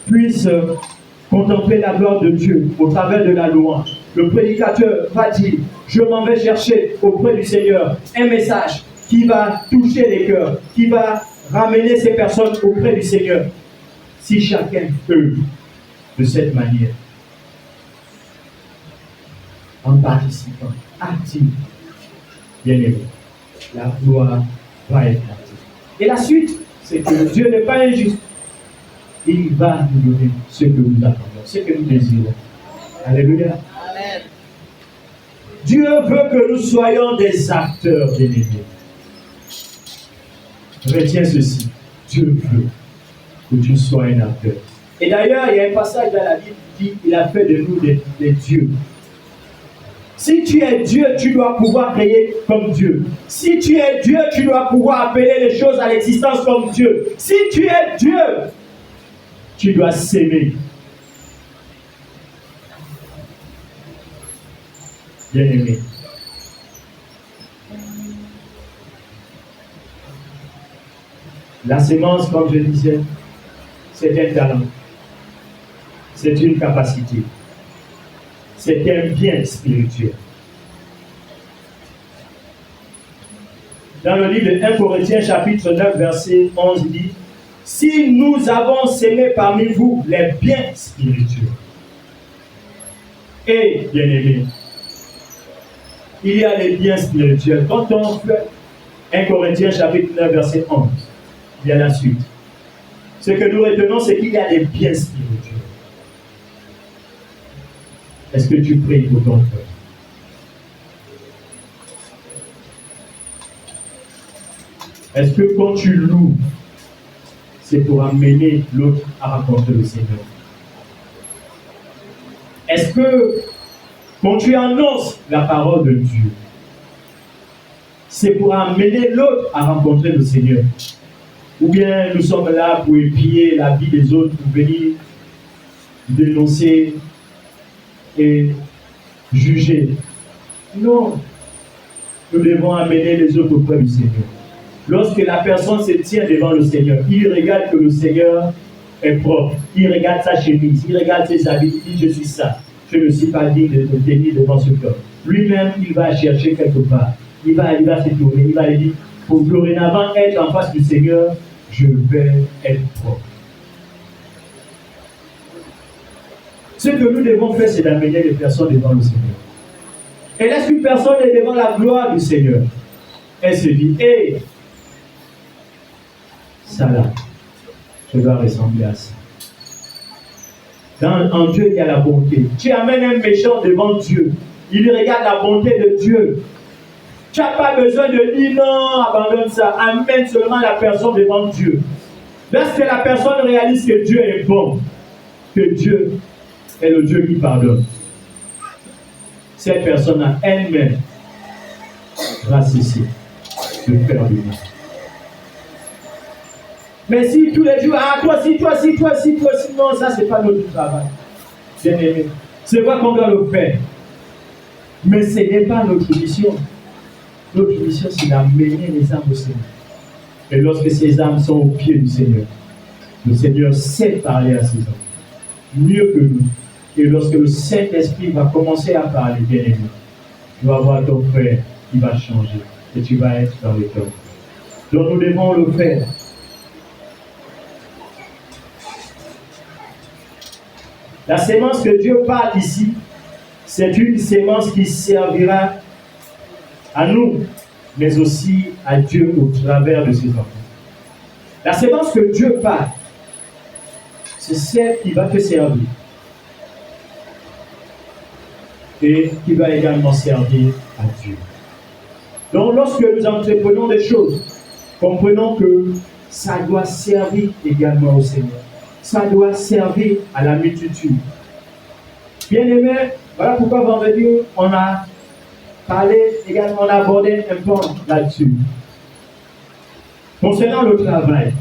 puissent contempler la gloire de Dieu au travers de la louange. Le prédicateur va dire, je m'en vais chercher auprès du Seigneur un message qui va toucher les cœurs, qui va ramener ces personnes auprès du Seigneur. Si chacun œuvre de cette manière, en participant, actif, bien aimé, la gloire va être active. Et la suite, c'est que Dieu n'est pas injuste. Il va nous donner ce que nous attendons, ce que nous désirons. Alléluia. Amen. Dieu veut que nous soyons des acteurs bien-aimés. Retiens ceci. Dieu veut que tu sois un acteur. Et d'ailleurs, il y a un passage dans la Bible qui dit qu'il a fait de nous des dieux. Si tu es Dieu, tu dois pouvoir créer comme Dieu. Si tu es Dieu, tu dois pouvoir appeler les choses à l'existence comme Dieu. Si tu es Dieu, tu dois s'aimer. Bien-aimé. La sémence, comme je disais, c'est un talent. C'est une capacité. C'est un bien spirituel. Dans le livre de 1 Corinthiens, chapitre 9, verset 11, il dit « Si nous avons sémé parmi vous les biens spirituels. » Et, bien-aimés, il y a les biens spirituels. Quand on fait 1 Corinthiens, chapitre 9, verset 11, il y a la suite. Ce que nous retenons, c'est qu'il y a des biens spirituels. Est-ce que tu pries pour ton frère? Est-ce que quand tu loues, c'est pour amener l'autre à rencontrer le Seigneur? Est-ce que quand tu annonces la parole de Dieu, c'est pour amener l'autre à rencontrer le Seigneur? Ou bien nous sommes là pour épier la vie des autres, pour venir dénoncer et juger? Non. Nous devons amener les autres auprès du Seigneur. Lorsque la personne se tient devant le Seigneur, il regarde que le Seigneur est propre. Il regarde sa chemise, il regarde ses habits, il dit « Je suis ça. Je ne suis pas digne de me tenir devant ce corps. » Lui-même, il va chercher quelque part. Il va se tourner, il va dire « Pour dorénavant être en face du Seigneur, je vais être propre. » Ce que nous devons faire, c'est d'amener les personnes devant le Seigneur. Et lorsqu'une personne est devant la gloire du Seigneur, elle se dit « Hé, ça là, je dois ressembler à ça. » En Dieu, il y a la bonté. Tu amènes un méchant devant Dieu. Il regarde la bonté de Dieu. Tu n'as pas besoin de dire non, abandonne ça. Amène seulement la personne devant Dieu. Lorsque la personne réalise que Dieu est bon, que Dieu est le Dieu qui pardonne, cette personne a elle-même va cesser de faire du mal. Mais si tous les jours, ah, toi si, non, ça c'est pas notre travail. Bien aimé, c'est vrai qu'on doit le faire. Mais ce n'est pas notre mission. Notre mission, c'est d'amener les âmes au Seigneur. Et lorsque ces âmes sont au pied du Seigneur, le Seigneur sait parler à ces âmes. Mieux que nous. Et lorsque le Saint-Esprit va commencer à parler, bien aimé, tu vas voir ton frère qui va changer. Et tu vas être dans le cœur. Donc nous devons le faire. La sémence que Dieu parle ici, c'est une sémence qui servira à nous, mais aussi à Dieu au travers de ses enfants. La sémence que Dieu parle, c'est celle qui va te servir et qui va également servir à Dieu. Donc lorsque nous entreprenons des choses, comprenons que ça doit servir également au Seigneur. Ça doit servir à la multitude. Bien aimé, voilà pourquoi vendredi, on a parlé également, on a abordé un point là-dessus. Concernant le travail.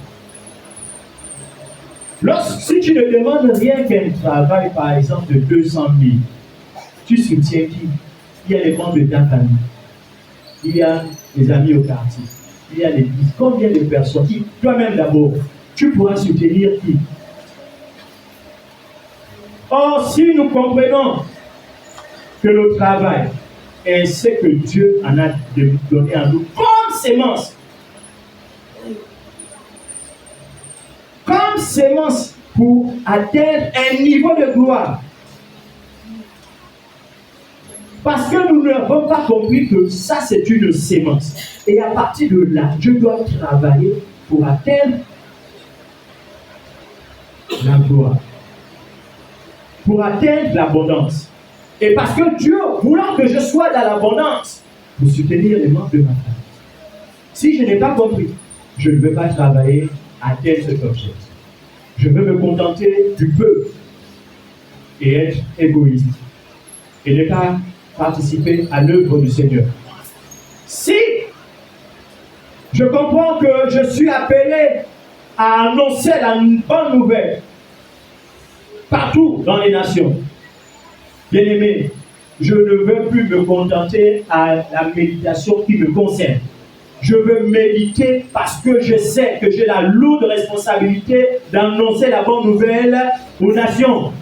Si tu ne demandes rien qu'un travail, par exemple, de 200 000, tu soutiens qui? Il y a les membres de ta famille. Il y a les amis au quartier. Il y a l'église. Combien de personnes? Toi-même d'abord, tu pourras soutenir qui? Or, si nous comprenons que le travail est ce que Dieu en a donné à nous comme sémence, pour atteindre un niveau de gloire, parce que nous n'avons pas compris que ça c'est une sémence. Et à partir de là, je dois travailler pour atteindre la gloire, pour atteindre l'abondance. Et parce que Dieu, voulant que je sois dans l'abondance, pour soutenir les membres de ma famille. Si je n'ai pas compris, je ne veux pas travailler à atteindre cet objectif. Je veux me contenter du peu et être égoïste. Et ne pas participer à l'œuvre du Seigneur. Si je comprends que je suis appelé à annoncer la bonne nouvelle partout dans les nations, bien-aimé, je ne veux plus me contenter à la méditation qui me concerne. Je veux méditer parce que je sais que j'ai la lourde responsabilité d'annoncer la bonne nouvelle aux nations.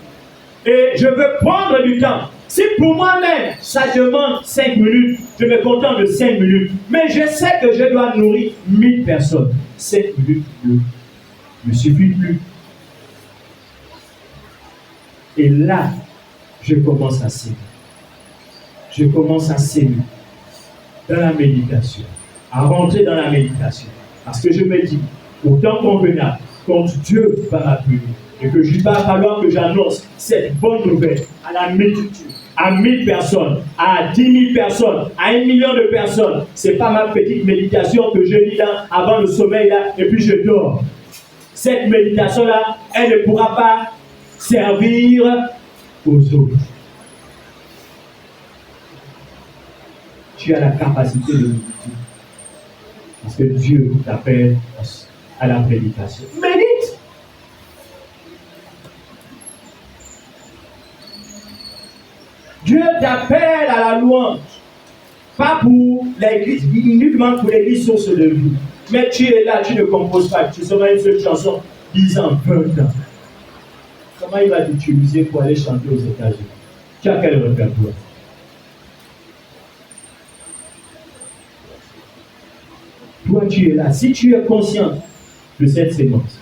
Et je veux prendre du temps. Si pour moi-même, ça demande 5 minutes, je me contente de 5 minutes. Mais je sais que je dois nourrir 1000 personnes. 5 minutes ne me suffit plus. Et là, je commence à s'aimer. Je commence à s'aimer dans la méditation, à rentrer dans la méditation. Parce que je me dis, au temps convenable, quand Dieu va m'appeler, et que il va falloir que j'annonce cette bonne nouvelle à la multitude, à 1000 personnes, à 10 000 personnes, à 1 million de personnes. Ce n'est pas ma petite méditation que je lis là, avant le sommeil là, et puis je dors. Cette méditation-là, elle ne pourra pas servir aux autres. Tu as la capacité de méditer. Parce que Dieu t'appelle à la prédication. Médite! Dieu t'appelle à la louange. Pas pour l'église, uniquement pour l'église source de vie. Mais tu es là, tu ne composes pas. Tu seras une seule chanson 10 ans, 20 ans. Comment il va t'utiliser pour aller chanter aux États-Unis? Tu as quel répertoire? Toi, tu es là. Si tu es conscient de cette sémence,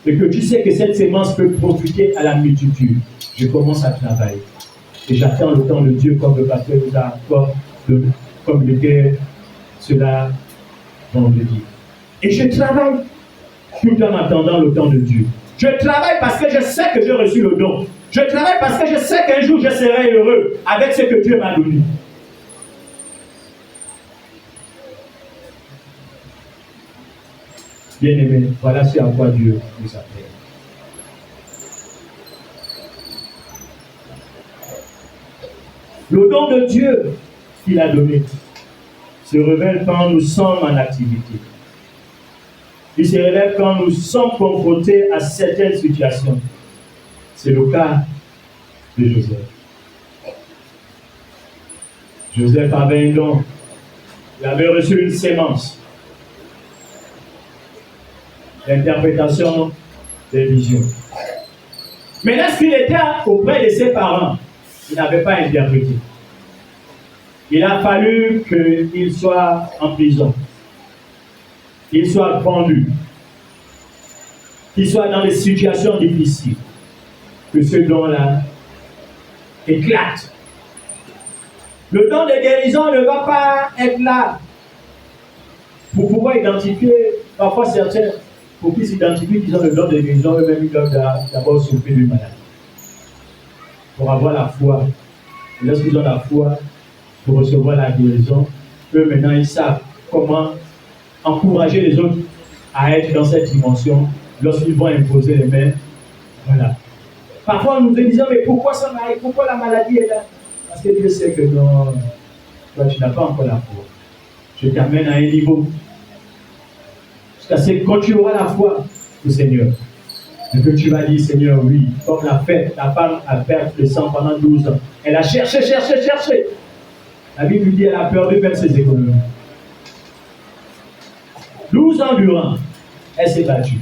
et que tu sais que cette sémence peut profiter à la multitude, je commence à travailler. Et j'attends le temps de Dieu comme le pasteur nous a encore communiqué cela vendredi. Et je travaille tout en attendant le temps de Dieu. Je travaille parce que je sais que j'ai reçu le don. Je travaille parce que je sais qu'un jour je serai heureux avec ce que Dieu m'a donné. Bien-aimé, voilà ce à quoi Dieu nous appelle. Le don de Dieu qu'il a donné se révèle quand nous sommes en activité. Il se révèle quand nous sommes confrontés à certaines situations. C'est le cas de Joseph. Joseph avait un don. Il avait reçu une sémence. L'interprétation des visions. Mais lorsqu'il était auprès de ses parents, il n'avait pas interprété. Il a fallu qu'il soit en prison, qu'il soit pendu, qu'il soit dans des situations difficiles, que ce don-là éclate. Le don de guérison ne va pas être là pour pouvoir identifier, parfois certains, pour qu'ils s'identifient qu'ils ont le don de guérison, eux-mêmes ils doivent d'abord souffrir d'une maladie. Pour avoir la foi. Et lorsqu'ils ont la foi, pour recevoir la guérison, eux maintenant ils savent comment encourager les autres à être dans cette dimension lorsqu'ils vont imposer les mains. Voilà. Parfois nous nous disons, mais pourquoi ça m'arrive? Pourquoi la maladie est là? Parce que Dieu sait que non, toi tu n'as pas encore la foi. Je t'amène à un niveau. Jusqu'à ce que quand tu auras la foi au Seigneur, et que tu vas dire, Seigneur, oui, comme la femme a perdu le sang pendant 12 ans. Elle a cherché. La Bible dit, elle a perdu même ses économies. 12 ans durant, elle s'est battue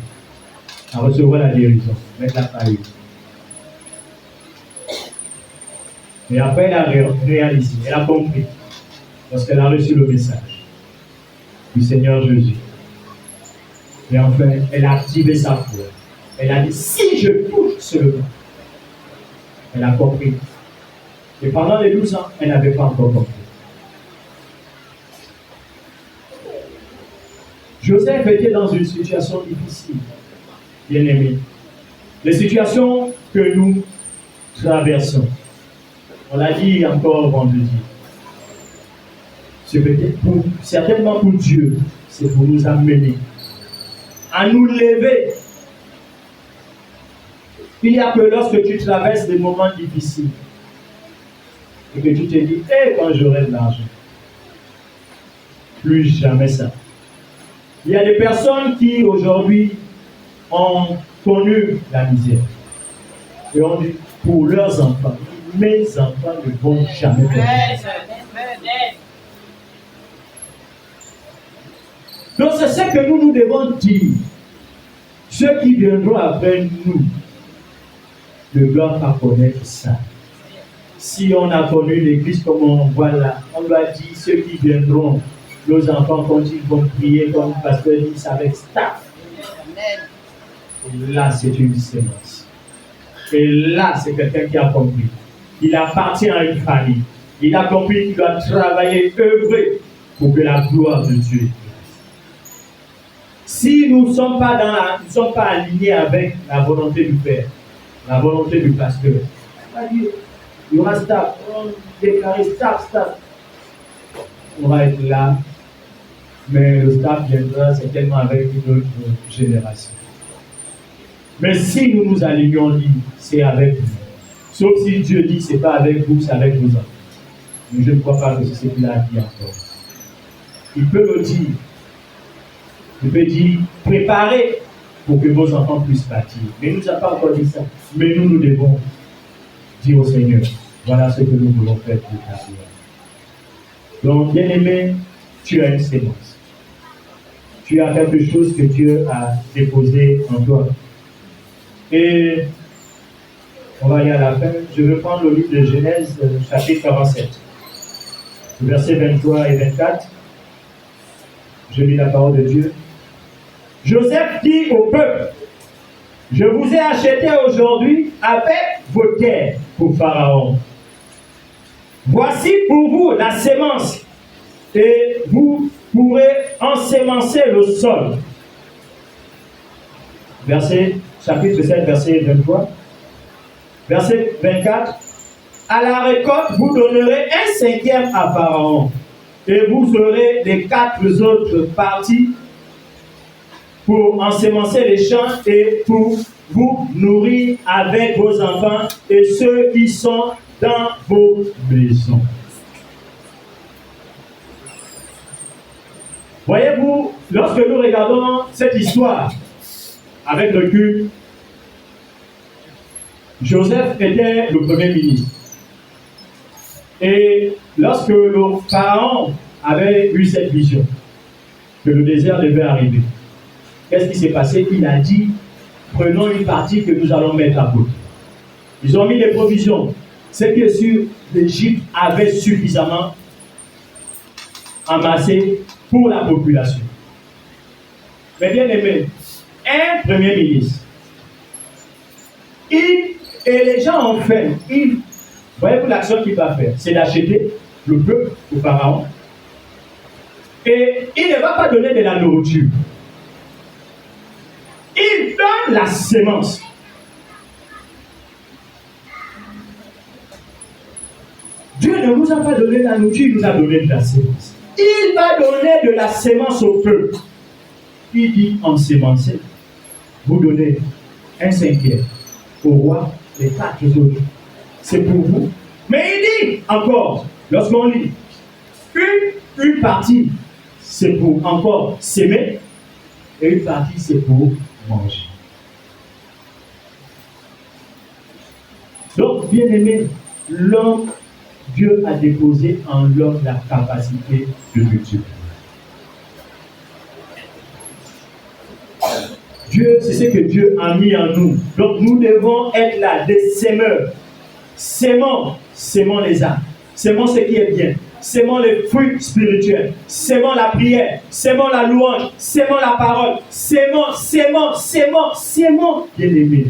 à recevoir la guérison, mais elle n'a pas eu. Et après, elle a réalisé, elle a compris, lorsqu'elle a reçu le message du Seigneur Jésus. Et enfin, elle a activé sa foi. Elle a dit, si je touche seulement, elle a compris. Et pendant les 12 ans, elle n'avait pas encore compris. Joseph était dans une situation difficile, bien aimé. Les situations que nous traversons, on l'a dit encore vendredi, c'est peut-être certainement pour Dieu, c'est pour nous amener à nous lever. Il n'y a que lorsque tu traverses des moments difficiles et que tu te dis, hey, quand j'aurai de l'argent, plus jamais ça. Il y a des personnes qui aujourd'hui ont connu la misère et ont dit pour leurs enfants, mes enfants ne vont jamais connaître ça. Donc c'est ce que nous devons dire. Ceux qui viendront après nous ne doivent pas connaître ça. Si on a connu l'église comme on voit là, on doit dire ceux qui viendront, nos enfants, quand ils vont prier, comme le pasteur dit, avec staff. Et là, c'est une sémence. Et là, c'est quelqu'un qui a compris. Il appartient à une famille. Il a compris qu'il doit travailler, œuvrer pour que la gloire de Dieu. Si nous ne sommes pas alignés avec la volonté du Père, la volonté du pasteur, c'est-à-dire, il y aura staff, on déclare staff. On va être là, mais le staff viendra certainement avec une autre génération. Mais si nous nous alignons, c'est avec vous. Sauf si Dieu dit c'est pas avec vous, c'est avec vos enfants. Mais je ne crois pas que c'est ce qu'il a dit encore. Il peut le dire. Il peut dire préparez pour que vos enfants puissent partir. Mais il ne nous a pas encore dit ça. Mais nous devons dire au Seigneur, voilà ce que nous voulons faire pour ta gloire. Donc, bien-aimé, tu as une sémence. Tu as quelque chose que Dieu a déposé en toi. Et on va aller à la fin. Je veux prendre le livre de Genèse, chapitre 47, versets 23 et 24. Je lis la parole de Dieu. Joseph dit au peuple, je vous ai acheté aujourd'hui avec vos terres pour Pharaon. Voici pour vous la sémence, et vous pourrez ensemencer le sol. Chapitre 7, verset 23. Verset 24. À la récolte, vous donnerez 1/5 à Pharaon, et vous aurez les 4 autres parties pour ensemencer les champs et pour vous nourrir avec vos enfants et ceux qui sont dans vos maisons. Voyez-vous, lorsque nous regardons cette histoire avec le culte, Joseph était le premier ministre. Et lorsque le pharaon avait eu cette vision, que le désert devait arriver, qu'est-ce qui s'est passé? Il a dit, prenons une partie que nous allons mettre à bout. Ils ont mis des provisions. C'est bien sûr, l'Égypte avait suffisamment amassé pour la population. Mais bien aimé, un premier ministre, et les gens ont fait, voyez-vous l'action qu'il va faire, c'est d'acheter le peuple au pharaon, et il ne va pas donner de la nourriture. Il donne la sémence. Dieu ne nous a pas donné la nourriture, il nous a donné de la sémence. Il va donner de la sémence au peuple. Il dit ensemencer. Vous donnez 1/5 au roi, les 4 autres. C'est pour vous. Mais il dit encore, lorsqu'on lit, une partie, c'est pour encore s'aimer, et une partie, c'est pour manger. Donc, bien aimé, l'homme, Dieu a déposé en l'homme la capacité de multiplier. Dieu, c'est ce que Dieu a mis en nous. Donc, nous devons être là, des sémeurs. Sémons les âmes. Sémons ce qui est bien. Sémons les fruits spirituels. Sémons la prière. Sémons la louange. Sémons la parole. Sémons. Bien aimé.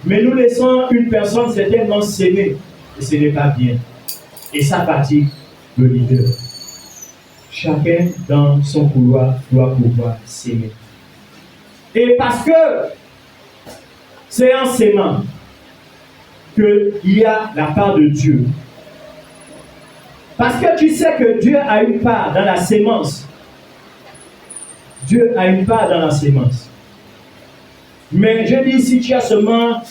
Mais nous laissons une personne certainement s'aimer. Et ce n'est pas bien. Et ça fatigue le leader. Chacun dans son couloir doit pouvoir s'aimer. Et parce que c'est en s'aimant qu'il y a la part de Dieu. Parce que tu sais que Dieu a une part dans la sémence. Dieu a une part dans la sémence. Mais je dis, si tu as seulement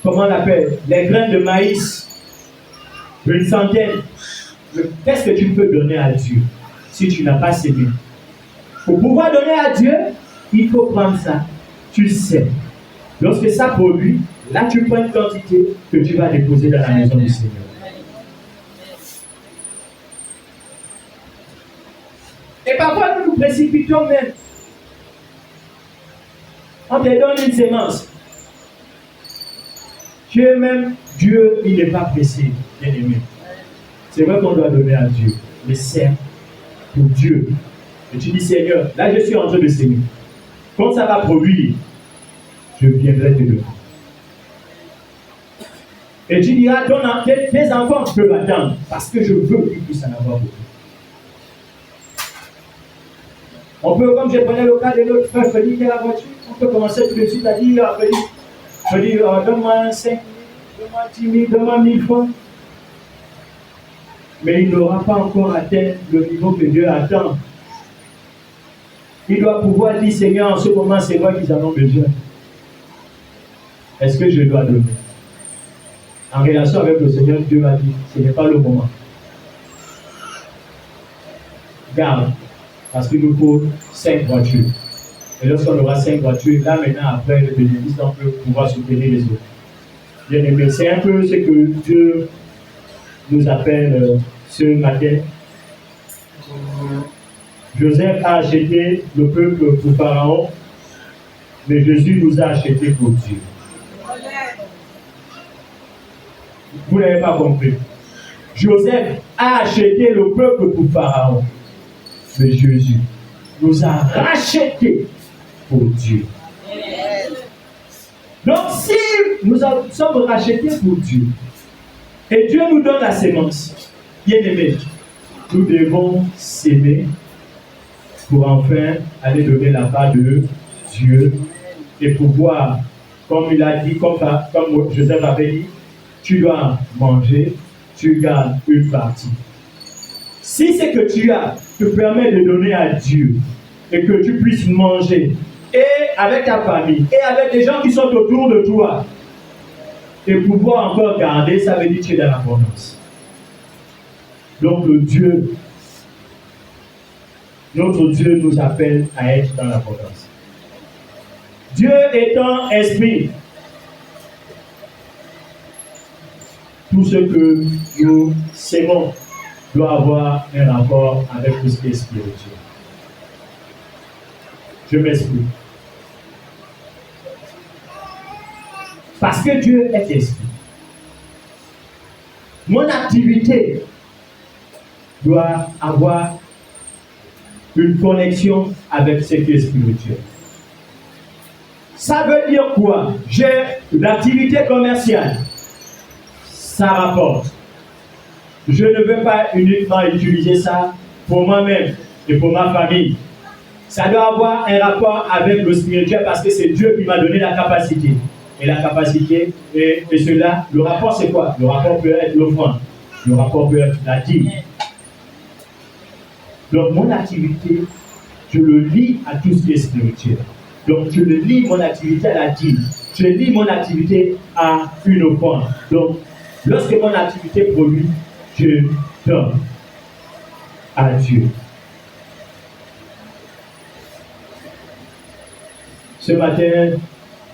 comment on appelle, les graines de maïs, une centaine. Qu'est-ce que tu peux donner à Dieu si tu n'as pas sémé? Pour pouvoir donner à Dieu, il faut prendre ça. Tu sais. Lorsque ça produit, là tu prends une quantité que tu vas déposer dans la maison du Seigneur. Et parfois nous nous précipitons même. On te donne une sémence. Dieu, il n'est pas pressé, bien aimé. C'est vrai qu'on doit donner à Dieu, mais c'est pour Dieu. Et tu dis, Seigneur, là je suis en train de s'aimer. Quand ça va produire, je viendrai te donner. Et tu diras, tes enfants peuvent attendre, parce que je veux qu'ils puissent en avoir beaucoup. On peut, comme je prenais le cas de notre frère Félix qui a la voiture, on peut commencer tout de suite à dire, Félix, donne-moi 5 000, donne-moi 10 000, donne-moi 1000 francs. Mais il n'aura pas encore atteint le niveau que Dieu attend. Il doit pouvoir dire, Seigneur, en ce moment, c'est moi qui en ont besoin. Est-ce que je dois donner? En relation avec le Seigneur, Dieu m'a dit, ce n'est pas le moment. Garde, parce qu'il nous faut 5 voitures. Et lorsqu'on aura 5 voitures, là maintenant, après le bénéfice, on peut pouvoir soutenir les autres. Bien aimé, c'est un peu ce que Dieu nous appelle ce matin. Joseph a acheté le peuple pour Pharaon, mais Jésus nous a achetés pour Dieu. Vous n'avez pas compris. Joseph a acheté le peuple pour Pharaon, mais Jésus nous a rachetés pour Dieu. Donc si nous sommes rachetés pour Dieu, et Dieu nous donne la sémence, bien aimé, nous devons s'aimer pour enfin aller donner la part de Dieu et pouvoir, comme il a dit, comme Joseph avait dit, tu dois manger, tu gardes une partie. Si ce que tu as te permet de donner à Dieu et que tu puisses manger et avec ta famille et avec les gens qui sont autour de toi et pouvoir encore garder, ça veut dire que tu es dans l'abondance. Donc notre Dieu nous appelle à être dans l'abondance. Dieu étant esprit, tout ce que nous sémons doit avoir un rapport avec tout ce qui est spirituel. Je m'explique. Parce que Dieu est esprit. Mon activité doit avoir une connexion avec ce qui est spirituel. Ça veut dire quoi? J'ai l'activité commerciale. Ça rapporte. Je ne veux pas uniquement utiliser ça pour moi-même et pour ma famille. Ça doit avoir un rapport avec le spirituel parce que c'est Dieu qui m'a donné la capacité. Et la capacité, et cela, le rapport c'est quoi? Le rapport peut être l'offrande. Le rapport peut être la dîme. Donc mon activité, je le lie à tout ce qui est spirituel. Donc je le lie mon activité à la dîme. Je lie mon activité à une offrande. Donc lorsque mon activité produit, je donne à Dieu. Ce matin,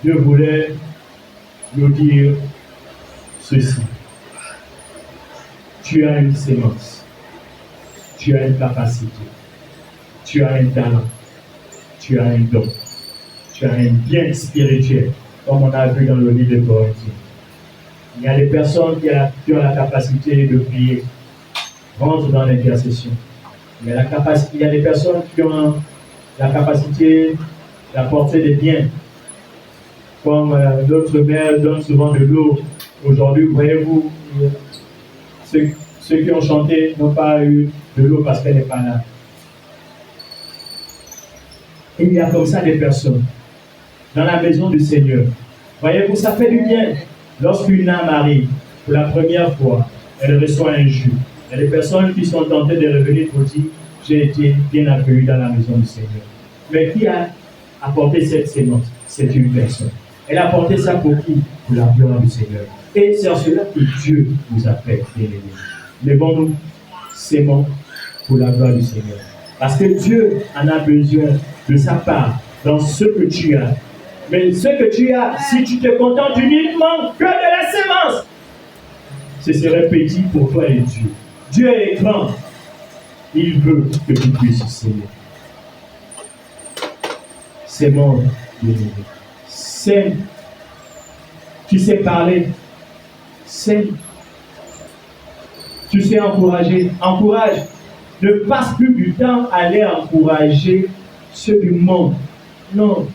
je voulais nous dire ceci. Tu as une sémence. Tu as une capacité. Tu as un talent. Tu as un don. Tu as un bien spirituel, comme on a vu dans le livre de Corinthiens. Il y a des personnes qui ont la capacité de prier, rentrent dans l'intercession. Il y a des personnes qui ont la capacité d'apporter des biens. Comme notre mère donne souvent de l'eau. Aujourd'hui, voyez-vous, ceux qui ont chanté n'ont pas eu de l'eau parce qu'elle n'est pas là. Et il y a comme ça des personnes dans la maison du Seigneur. Voyez-vous, ça fait du bien. Lorsqu'une âme arrive pour la première fois, elle reçoit un jus. Il y a des personnes qui sont tentées de revenir pour dire, j'ai été bien accueilli dans la maison du Seigneur. Mais qui a apporté cette sémence? C'est une personne. Elle a porté ça pour qui? Pour la gloire du Seigneur. Et c'est en cela que Dieu nous a fait, bien-aimés. Levons-nous, s'aimons pour la gloire du Seigneur. Parce que Dieu en a besoin de sa part dans ce que tu as. Mais ce que tu as, si tu te contentes uniquement que de la sémence, ce serait petit pour toi et Dieu. Dieu est grand. Il veut que tu puisses s'aimer. S'aimons, bien-aimé. S'aime. Tu sais parler. S'aime. Tu sais encourager. Encourage. Ne passe plus du temps à aller encourager ceux du monde. Non,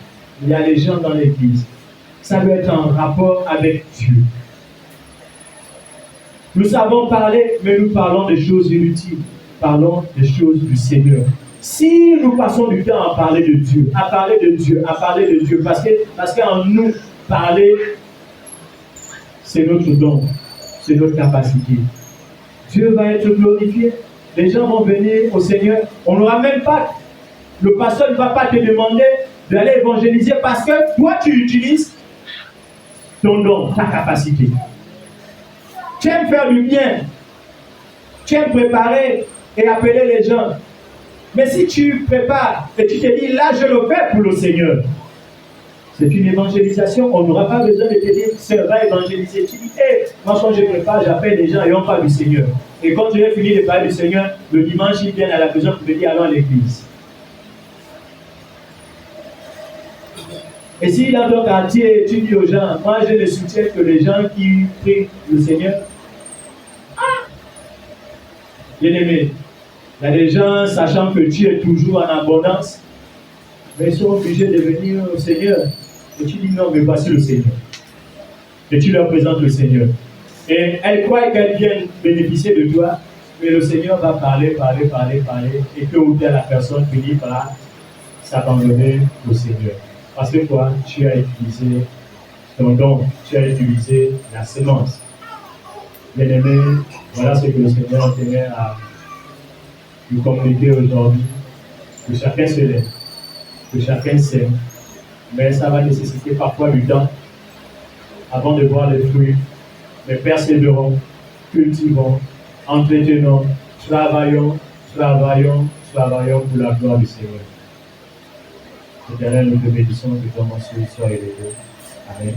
il y a les gens dans l'église. Ça doit être en rapport avec Dieu. Nous savons parler, mais nous parlons des choses inutiles. Parlons des choses du Seigneur. Si nous passons du temps à parler de Dieu, à parler de Dieu, à parler de Dieu, parce qu'en nous, parler, c'est notre don, c'est notre capacité. Dieu va être glorifié. Les gens vont venir au Seigneur. On n'aura même pas, le pasteur ne va pas te demander d'aller évangéliser parce que toi, tu utilises ton don, ta capacité. Tu aimes faire du bien. Tu aimes préparer et appeler les gens. Mais si tu prépares et tu te dis, là, je le fais pour le Seigneur, c'est une évangélisation. On n'aura pas besoin de te dire, sœur, va évangéliser. Tu dis, hé, moi, quand je prépare, j'appelle les gens et on parle du Seigneur. Et quand tu as fini de parler du Seigneur, le dimanche, ils viennent à la maison pour te dire, allons à l'église. Et si dans ton quartier, tu dis aux gens, moi, je ne soutiens que les gens qui prient le Seigneur. Bien-aimé, il y a des gens, sachant que Dieu est toujours en abondance, mais ils sont obligés de venir au Seigneur. Et tu dis non, mais voici le Seigneur. Et tu leur présentes le Seigneur. Et elles croient qu'elles viennent bénéficier de toi, mais le Seigneur va parler, et que ou telle la personne finit par s'abandonner au Seigneur. Parce que quoi? Tu as utilisé ton don, tu as utilisé la semence. Bien-aimé, voilà ce que le Seigneur tenait à nous communiquer aujourd'hui. Que chacun se lève, que chacun s'aime. Mais ça va nécessiter parfois du temps avant de voir les fruits. Mais persévérons, cultivons, entretenons, travaillons pour la gloire du Seigneur. Éternel, nous te bénissons que ton nom soit élevé. Amen.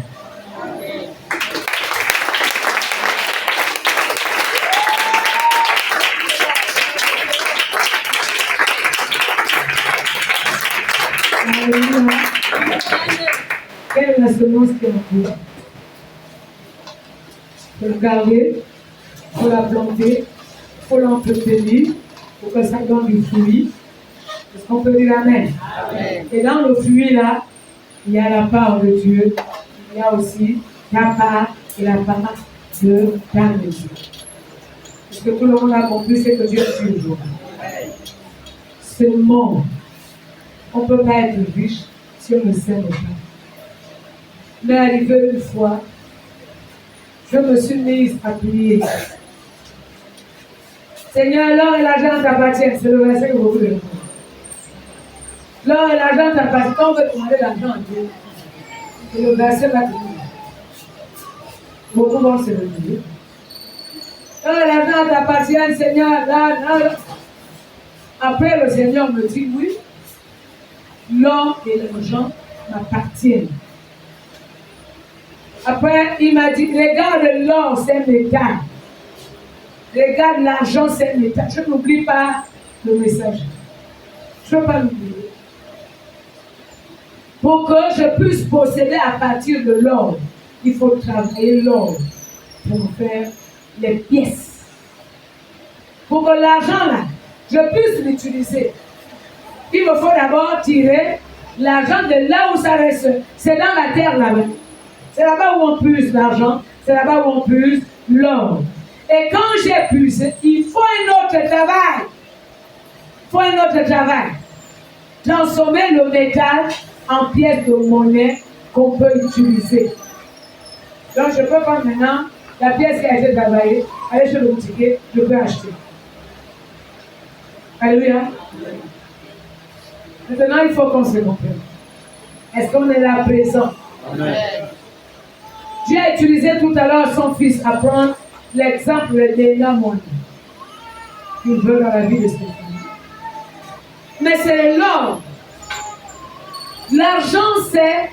Quelle est la semence qui est en cours? Il faut le garder, il faut la planter, il faut l'entretenir pour que ça donne du fruit. Est-ce qu'on peut dire Amen? Amen. Et dans le fruit là, il y a la part de Dieu, il y a aussi ta part et la part de ta maison. Ce que tout le monde a compris, c'est que Dieu est toujours. Ce monde, on ne peut pas être riche si on ne s'aime pas. Mais arrivé une fois, je me suis mise à prier. Seigneur, l'or et l'argent t'appartiennent. C'est le verset que vous voulez répondre. L'or et l'argent t'appartiennent. Quand on veut demander l'argent à Dieu, c'est le verset là. Beaucoup vont se lever. L'or et l'argent t'appartiennent, Seigneur. Là. Après, le Seigneur me dit oui. L'or et l'argent m'appartiennent. Après, il m'a dit, regarde l'or, c'est métal. Regarde l'argent, c'est métal. Je n'oublie pas le message. Je ne veux pas l'oublier. Pour que je puisse posséder à partir de l'or, il faut travailler l'or pour faire les pièces. Pour que l'argent là, je puisse l'utiliser. Il me faut d'abord tirer l'argent de là où ça reste. C'est dans la terre là-bas. C'est là-bas où on puise l'argent. C'est là-bas où on puise l'or. Et quand j'ai puisé, il faut un autre travail. Il faut un autre travail. Transformer le métal en pièces de monnaie qu'on peut utiliser. Donc je peux prendre maintenant la pièce qui a été travaillée, aller chez le boutiquier, je peux acheter. Alléluia. Maintenant, il faut qu'on se comprenne. Est-ce qu'on est là présent? Amen. Dieu a utilisé tout à l'heure son fils à prendre l'exemple de l'homme qu'il veut dans la vie de Stéphanie. Mais c'est l'or. L'argent, c'est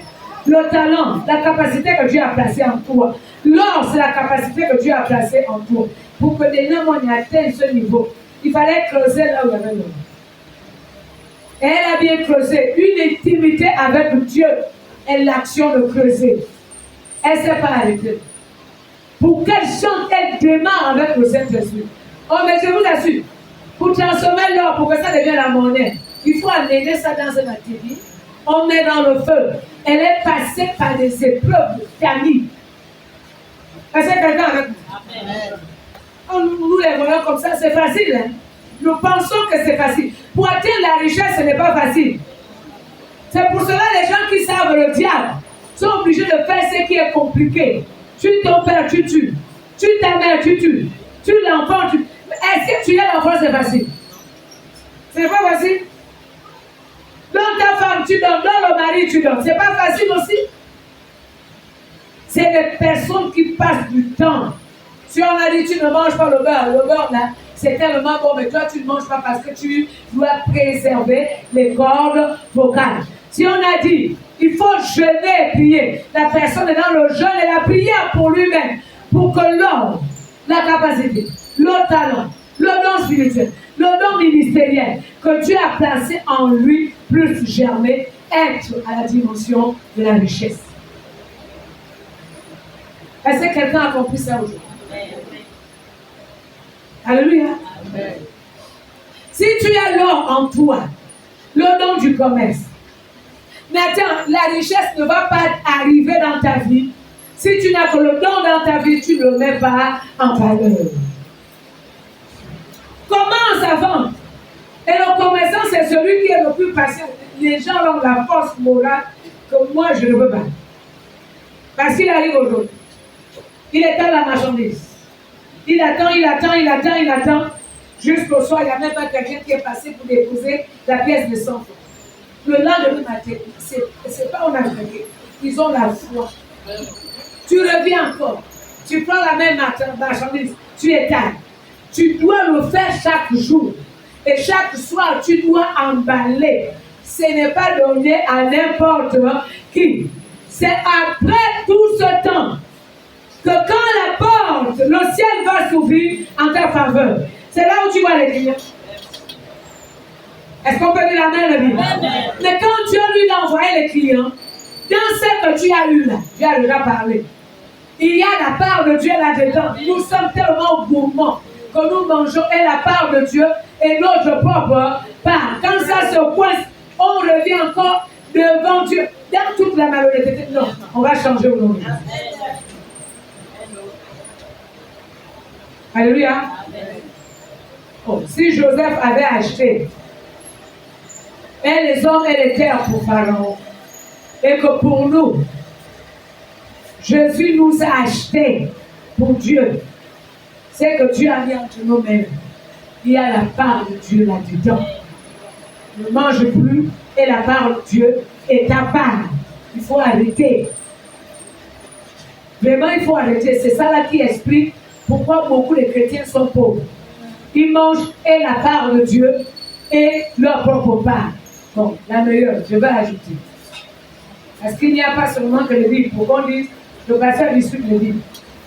le talent, la capacité que Dieu a placée en toi. L'or, c'est la capacité que Dieu a placée en toi. Pour que des hommes atteignent ce niveau, il fallait creuser là où il y avait l'or. Et elle a bien creusé. Une intimité avec Dieu est l'action de creuser. Elle ne s'est pas arrêtée. Pour qu'elle chante, elle démarre avec le Saint-Esprit. Oh, mais je vous assure, pour transformer l'or, pour que ça devienne la monnaie, il faut amener ça dans un atelier. On met dans le feu. Elle est passée par des épreuves de famille. Est-ce que quelqu'un avec nous? Nous les voyons comme ça, c'est facile. Hein? Nous pensons que c'est facile. Pour atteindre la richesse, ce n'est pas facile. C'est pour cela que les gens qui savent le diable sont obligés de faire ce qui est compliqué. Tue ton père, tu tues. Tue ta mère, tu tues. Tue l'enfant, tu... Est-ce que tuer l'enfant, c'est facile? C'est pas facile. Donne ta femme, tu donnes. Donne le mari, tu donnes. C'est pas facile aussi. C'est des personnes qui passent du temps. Si on a dit tu ne manges pas le beurre là, c'est tellement bon, mais toi tu ne manges pas parce que tu dois préserver les cordes vocales. Si on a dit il faut jeûner et prier, la personne est dans le jeûne et la prière pour lui-même, pour que l'homme, la capacité, le talent, le don spirituel, le don ministériel que Dieu a placé en lui plus germer, être à la dimension de la richesse. Est-ce que quelqu'un a compris ça aujourd'hui? Alléluia. Amen. Si tu as l'or en toi, le don du commerce, mais attends, la richesse ne va pas arriver dans ta vie. Si tu n'as que le don dans ta vie, tu ne le mets pas en valeur. Commence à vendre. Et le commerçant, c'est celui qui est le plus patient. Les gens ont la force morale que moi, je ne veux pas. Parce qu'il arrive aujourd'hui. Il étend la marchandise. Il attend. Jusqu'au soir, il n'y a même pas quelqu'un qui est passé pour déposer la pièce de 100 francs. Le lendemain matin, c'est pas on a gagné. Ils ont la foi. Tu reviens encore. Tu prends la même marchandise. Tu étales. Tu dois le faire chaque jour. Et chaque soir, tu dois emballer. Ce n'est pas donné à n'importe qui. C'est après tout ce temps que quand la porte, le ciel va s'ouvrir en ta faveur. C'est là où tu vois les clients. Est-ce qu'on peut dire la main, le Bible? Mais quand Dieu lui a envoyé les clients, dans ce que tu as eu là, Dieu a déjà parlé. Il y a la part de Dieu là-dedans. Nous sommes tellement gourmands que nous mangeons et la part de Dieu et notre propre part. Quand ça se coince, on revient encore devant Dieu. Dans toute la malhonnêteté, non, on va changer aujourd'hui. Alléluia. Oh, si Joseph avait acheté et les hommes et les terres pour Pharaon, et que pour nous, Jésus nous a achetés pour Dieu, c'est que Dieu a mis entre nous-mêmes. Il y a la part de Dieu là-dedans. Ne mange plus et la part de Dieu est ta part. Il faut arrêter. Vraiment, il faut arrêter. C'est ça là qui explique pourquoi beaucoup de chrétiens sont pauvres. Ils mangent et la part de Dieu et leur propre part. Bon, la meilleure, je vais ajouter. Parce qu'il n'y a pas seulement que le Bible. Pour qu'on dise, le pasteur discute le Bible.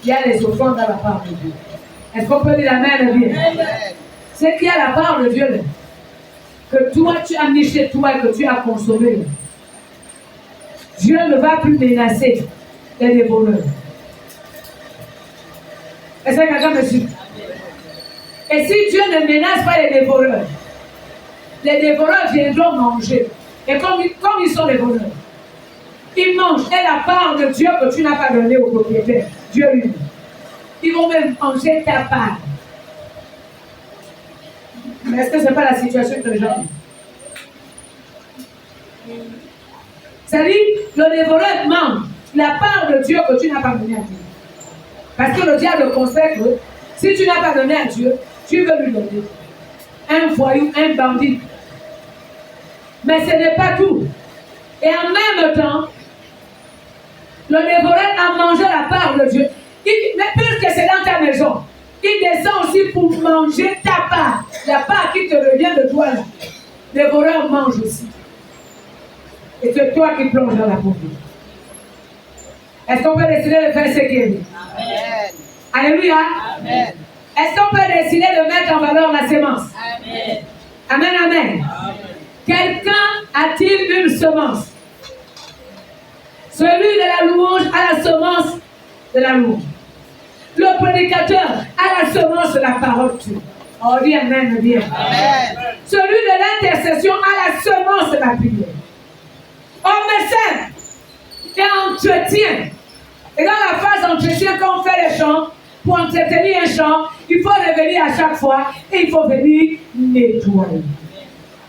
Il y a les offrandes dans la part de Dieu. Est-ce qu'on peut dire la main de Dieu? C'est qu'il y a la part de Dieu là, que toi tu as mis chez toi et que tu as consommé. Là. Dieu ne va plus menacer les dévoreurs. Est-ce que quelqu'un me suit? Et si Dieu ne menace pas les dévoreurs viendront manger. Et comme ils sont les voleurs, ils mangent. Et la part de Dieu que tu n'as pas donnée au propriétaire, Dieu lui. Ils vont même manger ta part. Mais est-ce que ce n'est pas la situation que les gens vivent? C'est-à-dire, le dévoreur mange la part de Dieu que tu n'as pas donnée à Dieu. Parce que le diable considère que si tu n'as pas donné à Dieu, tu veux lui donner. Un voyou, un bandit. Mais ce n'est pas tout. Et en même temps, Le dévoreur a mangé la part de Dieu. Mais puisque c'est dans ta maison, il descend aussi pour manger ta part. La part qui te revient de toi là. Le dévoreur mange aussi. Et c'est toi qui plonges dans la pauvreté. Est-ce qu'on peut décider de faire ce qu'il dit? Amen. Alléluia. Amen. Est-ce qu'on peut décider de mettre en valeur la semence? Amen. Amen, amen. Amen. Quelqu'un a-t-il une semence? Celui de la louange a la semence de la louange. Le prédicateur a la semence de la parole de Dieu. On dit amen, bien. Amen. Celui de l'intercession a la semence de la prière. Homme médecin et entretien. Et dans la phase d'entretien, quand on fait les chants, pour entretenir un chant, il faut revenir à chaque fois et il faut venir nettoyer.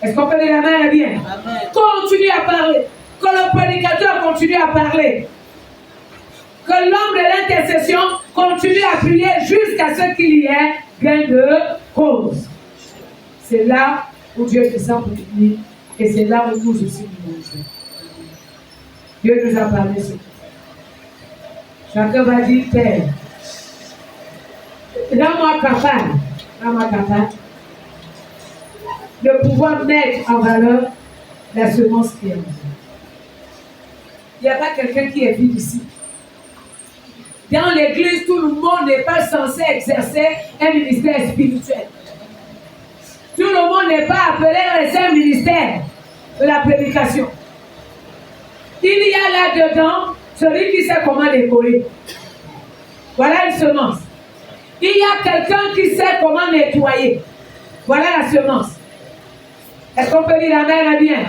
Est-ce qu'on peut dire amen, bien? Amen. Continue à parler. Que le prédicateur continue à parler. Que l'homme de l'intercession continue à prier jusqu'à ce qu'il y ait gain de cause. C'est là où Dieu descend pour finir. Et c'est là où nous aussi nous mangeons. Dieu nous a parlé ce. Chacun va dire Père. Rends-moi capable de pouvoir mettre en valeur la semence qui est en nous. Il n'y a pas quelqu'un qui est vide ici. Dans l'église, tout le monde n'est pas censé exercer un ministère spirituel. Tout le monde n'est pas appelé dans les cinq ministères de la prédication. Il y a là-dedans celui qui sait comment décorer. Voilà une semence. Il y a quelqu'un qui sait comment nettoyer. Voilà la semence. Est-ce qu'on peut dire amen à bien?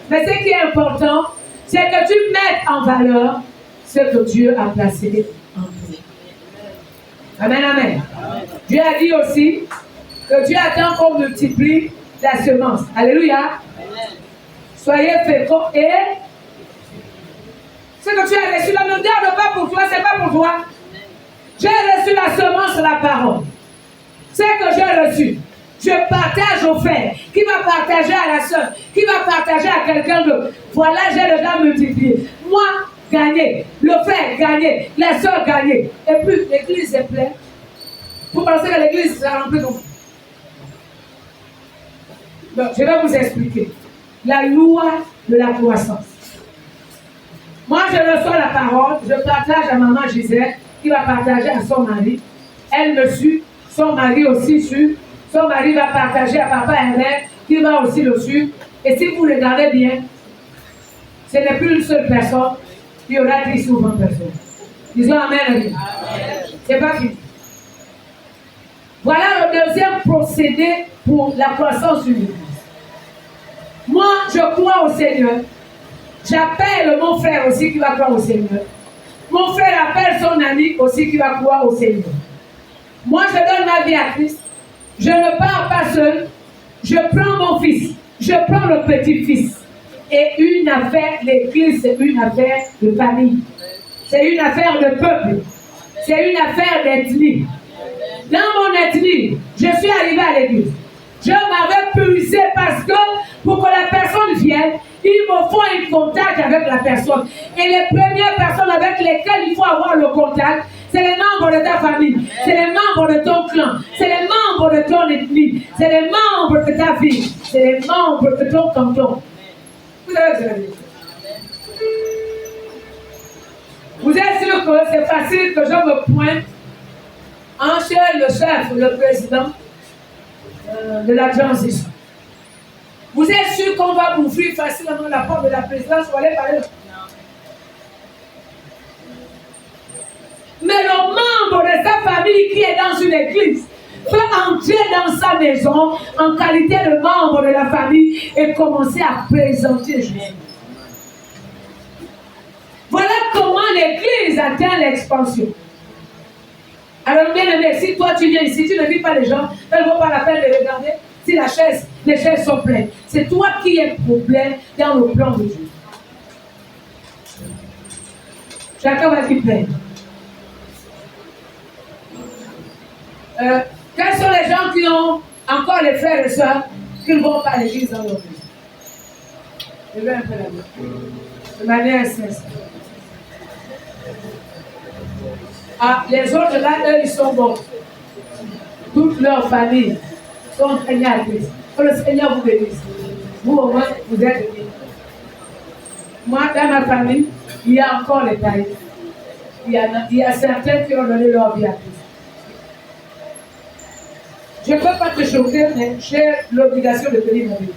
Mais ce qui est important, c'est que tu mettes en valeur ce que Dieu a placé en toi. Amen, amen. Dieu a dit aussi que Dieu attend qu'on multiplie la semence. Alléluia. Soyez féconds et ce que tu as reçu là, ne garde pas pour toi, c'est pas pour toi. J'ai reçu la semence de la parole. C'est que j'ai reçu. Je partage au frère, qui va partager à la soeur, qui va partager à quelqu'un d'autre. Voilà, j'ai déjà multiplié. Moi, gagné. Le frère, gagné. La soeur, gagné. Et puis, l'église est pleine. Vous pensez que l'église sera remplie comme ça? Donc, je vais vous expliquer. La loi de la croissance. Moi, je reçois la parole, je partage à maman Gisèle, qui va partager à son mari. Elle me suit, son mari aussi suit. Son mari va partager à papa et mère, qui va aussi le suivre. Et si vous regardez bien, ce n'est plus une seule personne, il y aura 10 ou 20 personnes. Disons amen. Amen. C'est pas fini. Voilà le deuxième procédé pour la croissance d'une église. Moi, je crois au Seigneur. J'appelle mon frère aussi qui va croire au Seigneur. Mon frère appelle son ami aussi qui va croire au Seigneur. Moi, je donne ma vie à Christ. Je ne pars pas seul. Je prends mon fils. Je prends le petit-fils. Et une affaire, l'église, c'est une affaire de famille. C'est une affaire de peuple. C'est une affaire d'ethnie. Dans mon ethnie, je suis arrivé à l'église. Je m'avais pulsé parce que pour que la personne vienne, il me faut un contact avec la personne. Et les premières personnes avec lesquelles il faut avoir le contact, c'est les membres de ta famille, c'est les membres de ton clan, c'est les membres de ton ethnie, c'est les membres de ta ville, c'est les membres de ton canton. Vous êtes sûr que c'est facile que je me pointe chez le chef, le président de la transition. Vous êtes sûr qu'on va m'ouvrir facilement la porte de la présidence pour aller parler? Mais le membre de sa famille qui est dans une église peut entrer dans sa maison en qualité de membre de la famille et commencer à présenter Jésus. Voilà comment l'église atteint l'expansion. Alors bien aimé, si toi tu viens ici, tu ne vis pas les gens, ça ne vaut pas la peine de regarder si les chaises sont pleines. C'est toi qui es le problème dans le plan de Dieu. Chacun va dire plein. Quels sont les gens qui ont encore les frères et sœurs qui ne vont pas à l'église dans leur vie? Je vais un peu la main. De manière sincère. Ah, les autres là, eux, ils sont bons. Toute leur famille sont Seigneur Christ. Que le Seigneur vous bénisse. Vous, au moins, vous êtes bénis. Moi, dans ma famille, il y a encore les tailles. Il y a certains qui ont donné leur vie à Christ. Je ne peux pas te choquer, mais j'ai l'obligation de te dire la vérité.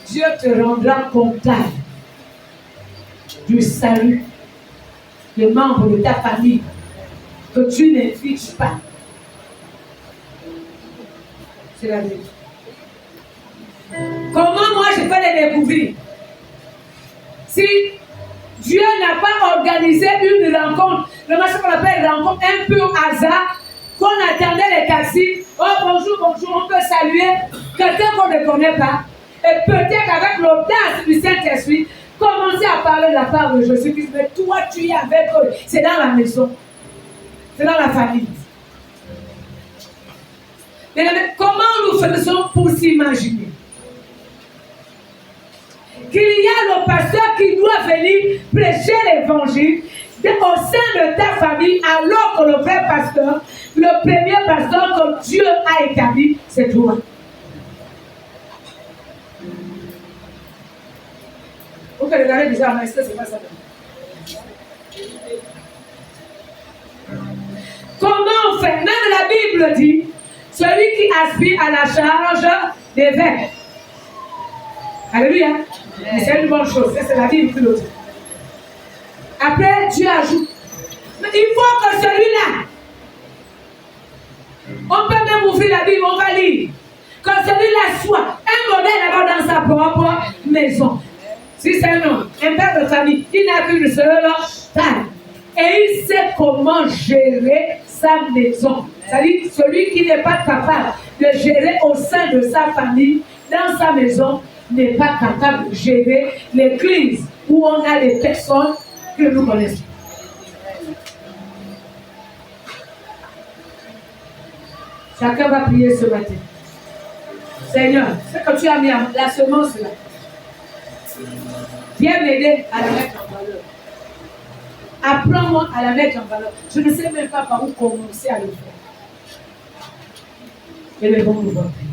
Dieu te rendra comptable du salut des membres de ta famille que tu n'infliges pas. C'est la vérité. Comment moi je peux les découvrir? Si Dieu n'a pas organisé une rencontre, le machin qu'on appelle rencontre un peu au hasard, qu'on attendait les taxis, oh bonjour, bonjour, on peut saluer quelqu'un qu'on ne connaît pas, et peut-être avec l'audace du Saint-Esprit, commencer à parler de la part de Jésus-Christ, mais toi tu es avec eux, c'est dans la maison, c'est dans la famille. Mais comment nous faisons pour s'imaginer qu'il y a le pasteur qui doit venir prêcher l'évangile au sein de ta famille, alors que le vrai pasteur, le premier pasteur que Dieu a établi, c'est toi. Vous pouvez regarder bizarrement, est-ce que c'est pas ça? Comment on fait? Même la Bible dit, celui qui aspire à la charge d'évêque. Alléluia. Mais c'est une bonne chose, c'est la Bible qui le dit. Après, Dieu ajoute, mais il faut que celui-là, on peut même ouvrir la Bible, on va lire, que celui-là soit un modèle là-bas dans sa propre maison. Si c'est un homme, un père de famille, il n'a qu'une seule taille. Et il sait comment gérer sa maison. C'est-à-dire, celui qui n'est pas capable de gérer au sein de sa famille, dans sa maison, n'est pas capable de gérer l'église où on a des personnes que nous connaissons. Chacun va prier ce matin. Seigneur, ce que tu as mis à la semence là, viens m'aider à la mettre en valeur. Apprends-moi à la mettre en valeur. Je ne sais même pas par où commencer à le faire. Et les bons nous vont prier.